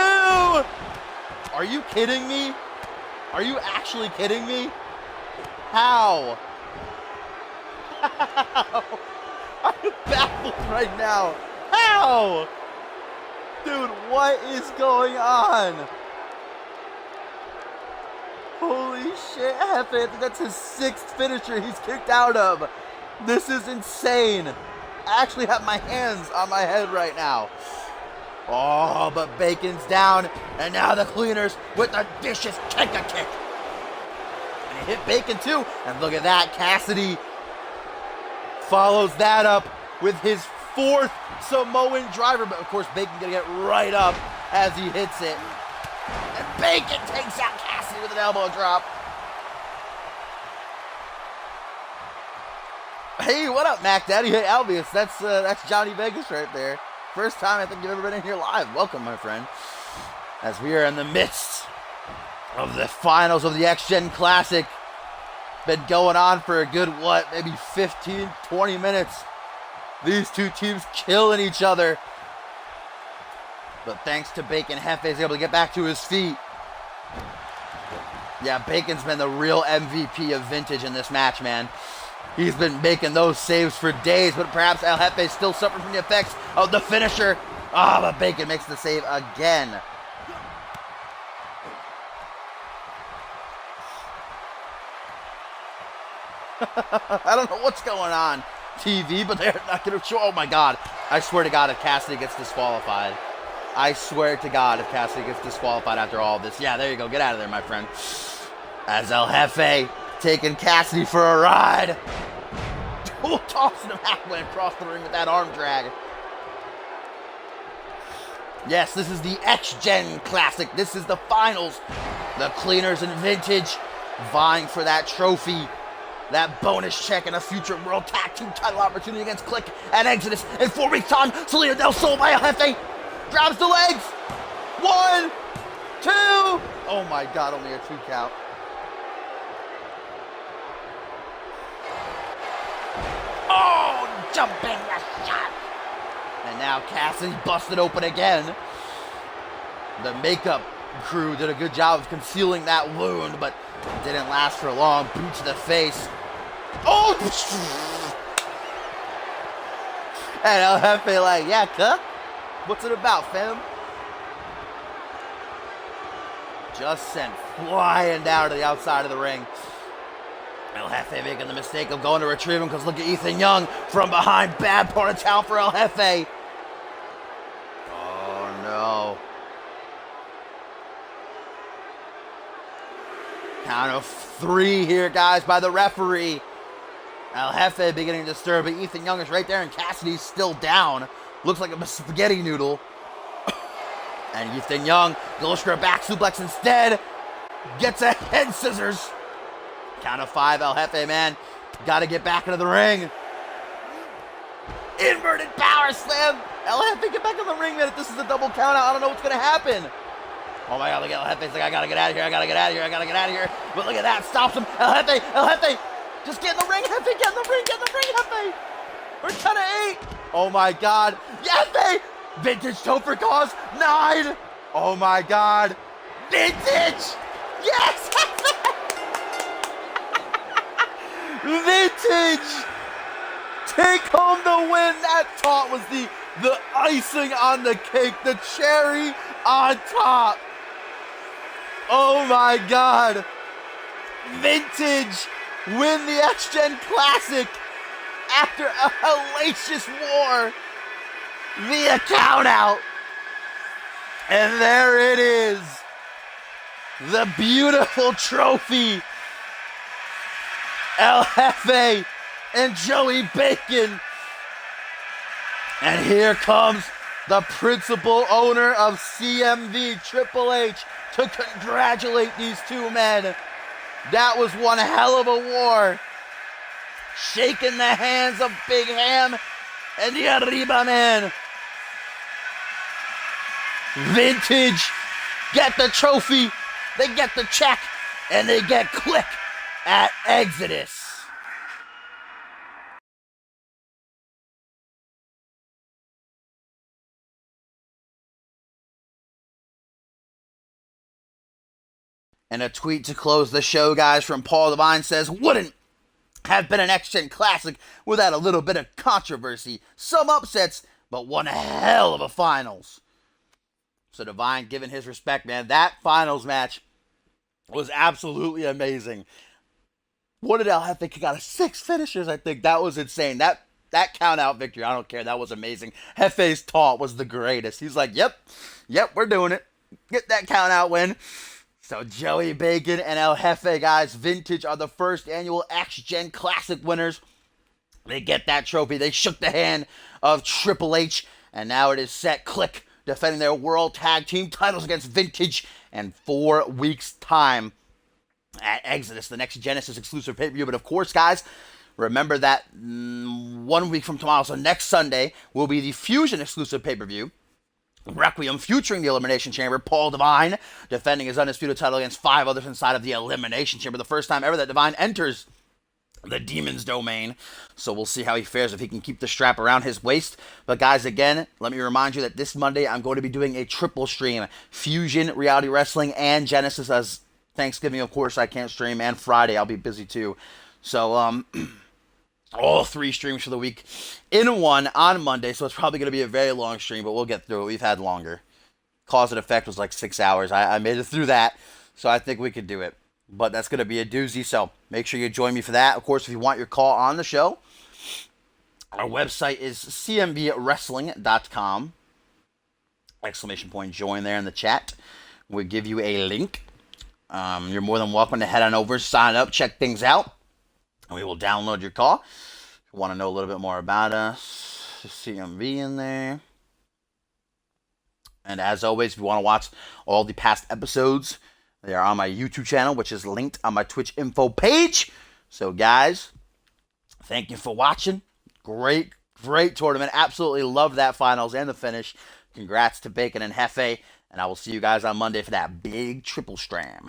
Are you kidding me? Are you actually kidding me? How? How? I'm baffled right now. How? Dude, what is going on? Holy shit, Jefe, I think that's his 6th finisher he's kicked out of. This is insane. I actually have my hands on my head right now. Oh, but Bacon's down, and now the Cleaners with the vicious kick-a-kick. And he hit Bacon too, and look at that, Cassidy follows that up with his 4th Samoan driver, but of course Bacon gonna get right up as he hits it. And Bacon takes out Cassidy with an elbow drop. Hey, what up, Mac Daddy? Hey, Albius, that's Johnny Vegas right there. First time I think you've ever been in here live. Welcome, my friend. As we are in the midst of the finals of the X-Gen Classic. Been going on for a good, maybe 15, 20 minutes. These two teams killing each other. But thanks to Bacon, Jefe is able to get back to his feet. Yeah, Bacon's been the real MVP of vintage in this match, man. He's been making those saves for days, but perhaps El Jefe is still suffering from the effects of the finisher. But Bacon makes the save again. I don't know what's going on, TV, but they're not going to show. Oh my God. I swear to God if Cassidy gets disqualified. I swear to God if Cassidy gets disqualified after all of this. Yeah, there you go. Get out of there, my friend. As El Jefe taking Cassidy for a ride. Oh, tossing him halfway across the ring with that arm drag. Yes, this is the X-Gen Classic. This is the finals. The Cleaners and Vintage vying for that trophy. That bonus check and a future World Tag Team title opportunity against Click and Exodus in 4 weeks' time. Salida del Sol by El Jefe. Grabs the legs. 1, 2. Oh my God, only a 2 count. Oh, jumping the shot. And now Cassidy busted open again. The makeup crew did a good job of concealing that wound, but it didn't last for long. Boot to the face. Oh! And El Jefe like, yeah, cuh? What's it about, fam? Just sent flying down to the outside of the ring. El Jefe making the mistake of going to retrieve him because look at Ethan Young from behind. Bad part of town for El Jefe. Oh, no. Count of 3 here, guys, by the referee. El Jefe beginning to stir, but Ethan Young is right there, and Cassidy's still down. Looks like a spaghetti noodle. And Ethan Young goes for a back suplex instead. Gets a head scissors. Count of 5, El Jefe, man. Got to get back into the ring. Inverted power slam. El Jefe, get back in the ring, man. If this is a double count out, I don't know what's going to happen. Oh my God, look at El Jefe's like, I got to get out of here. I got to get out of here. I got to get out of here. But look at that. Stops him. El Jefe. Just get in the ring, Jefe. Get in the ring. Get in the ring, Jefe. We're 10 to 8. Oh my God. Jefe. Vintage Topher cause 9. Oh my God. Vintage. Yes. Vintage. Take home the win. That taunt was the icing on the cake, the cherry on top. Oh my God. Vintage win the X-Gen Classic after a hellacious war via countout. And there it is. The beautiful trophy. El Jefe and Joey Bacon. And here comes the principal owner of CMV, Triple H, to congratulate these two men. That was one hell of a war. Shaking the hands of Big Ham and the Arriba Man. Vintage get the trophy, they get the check, and they get Click at Exodus. And a tweet to close the show, guys, from Paul Devine says, wouldn't have been an X-Gen Classic without a little bit of controversy, some upsets, but one hell of a finals. So Devine giving his respect, man. That finals match was absolutely amazing. What did El Jefe kick out of 6 finishers? I think that was insane. That count out victory, I don't care. That was amazing. Jefe's taunt was the greatest. He's like, yep, we're doing it. Get that count out win. So Joey Bacon and El Jefe, guys, Vintage are the first annual X-Gen Classic winners. They get that trophy. They shook the hand of Triple H, and now it is set. Click defending their World Tag Team titles against Vintage in 4 weeks' time at Exodus, the next Genesis exclusive pay-per-view. But of course, guys, remember that 1 week from tomorrow, so next Sunday, will be the Fusion exclusive pay-per-view. Requiem featuring the Elimination Chamber, Paul Devine defending his undisputed title against 5 others inside of the Elimination Chamber. The first time ever that Devine enters the Demon's domain. So we'll see how he fares, if he can keep the strap around his waist. But guys, again, let me remind you that this Monday I'm going to be doing a triple stream. Fusion, Reality Wrestling, and Genesis. As Thanksgiving, of course, I can't stream. And Friday, I'll be busy too. So, all 3 streams for the week in one on Monday, so it's probably going to be a very long stream, but we'll get through it. We've had longer. Cause and Effect was like 6 hours. I made it through that, so I think we could do it. But that's going to be a doozy, so make sure you join me for that. Of course, if you want your call on the show, our website is cmvwrestling.com. Exclamation point join there in the chat. We'll give you a link. You're more than welcome to head on over, sign up, check things out. And we will download your call. If you want to know a little bit more about us, CMV in there. And as always, if you want to watch all the past episodes, they are on my YouTube channel, which is linked on my Twitch info page. So, guys, thank you for watching. Great tournament. Absolutely loved that finals and the finish. Congrats to Bacon and Jefe. And I will see you guys on Monday for that big triple stram.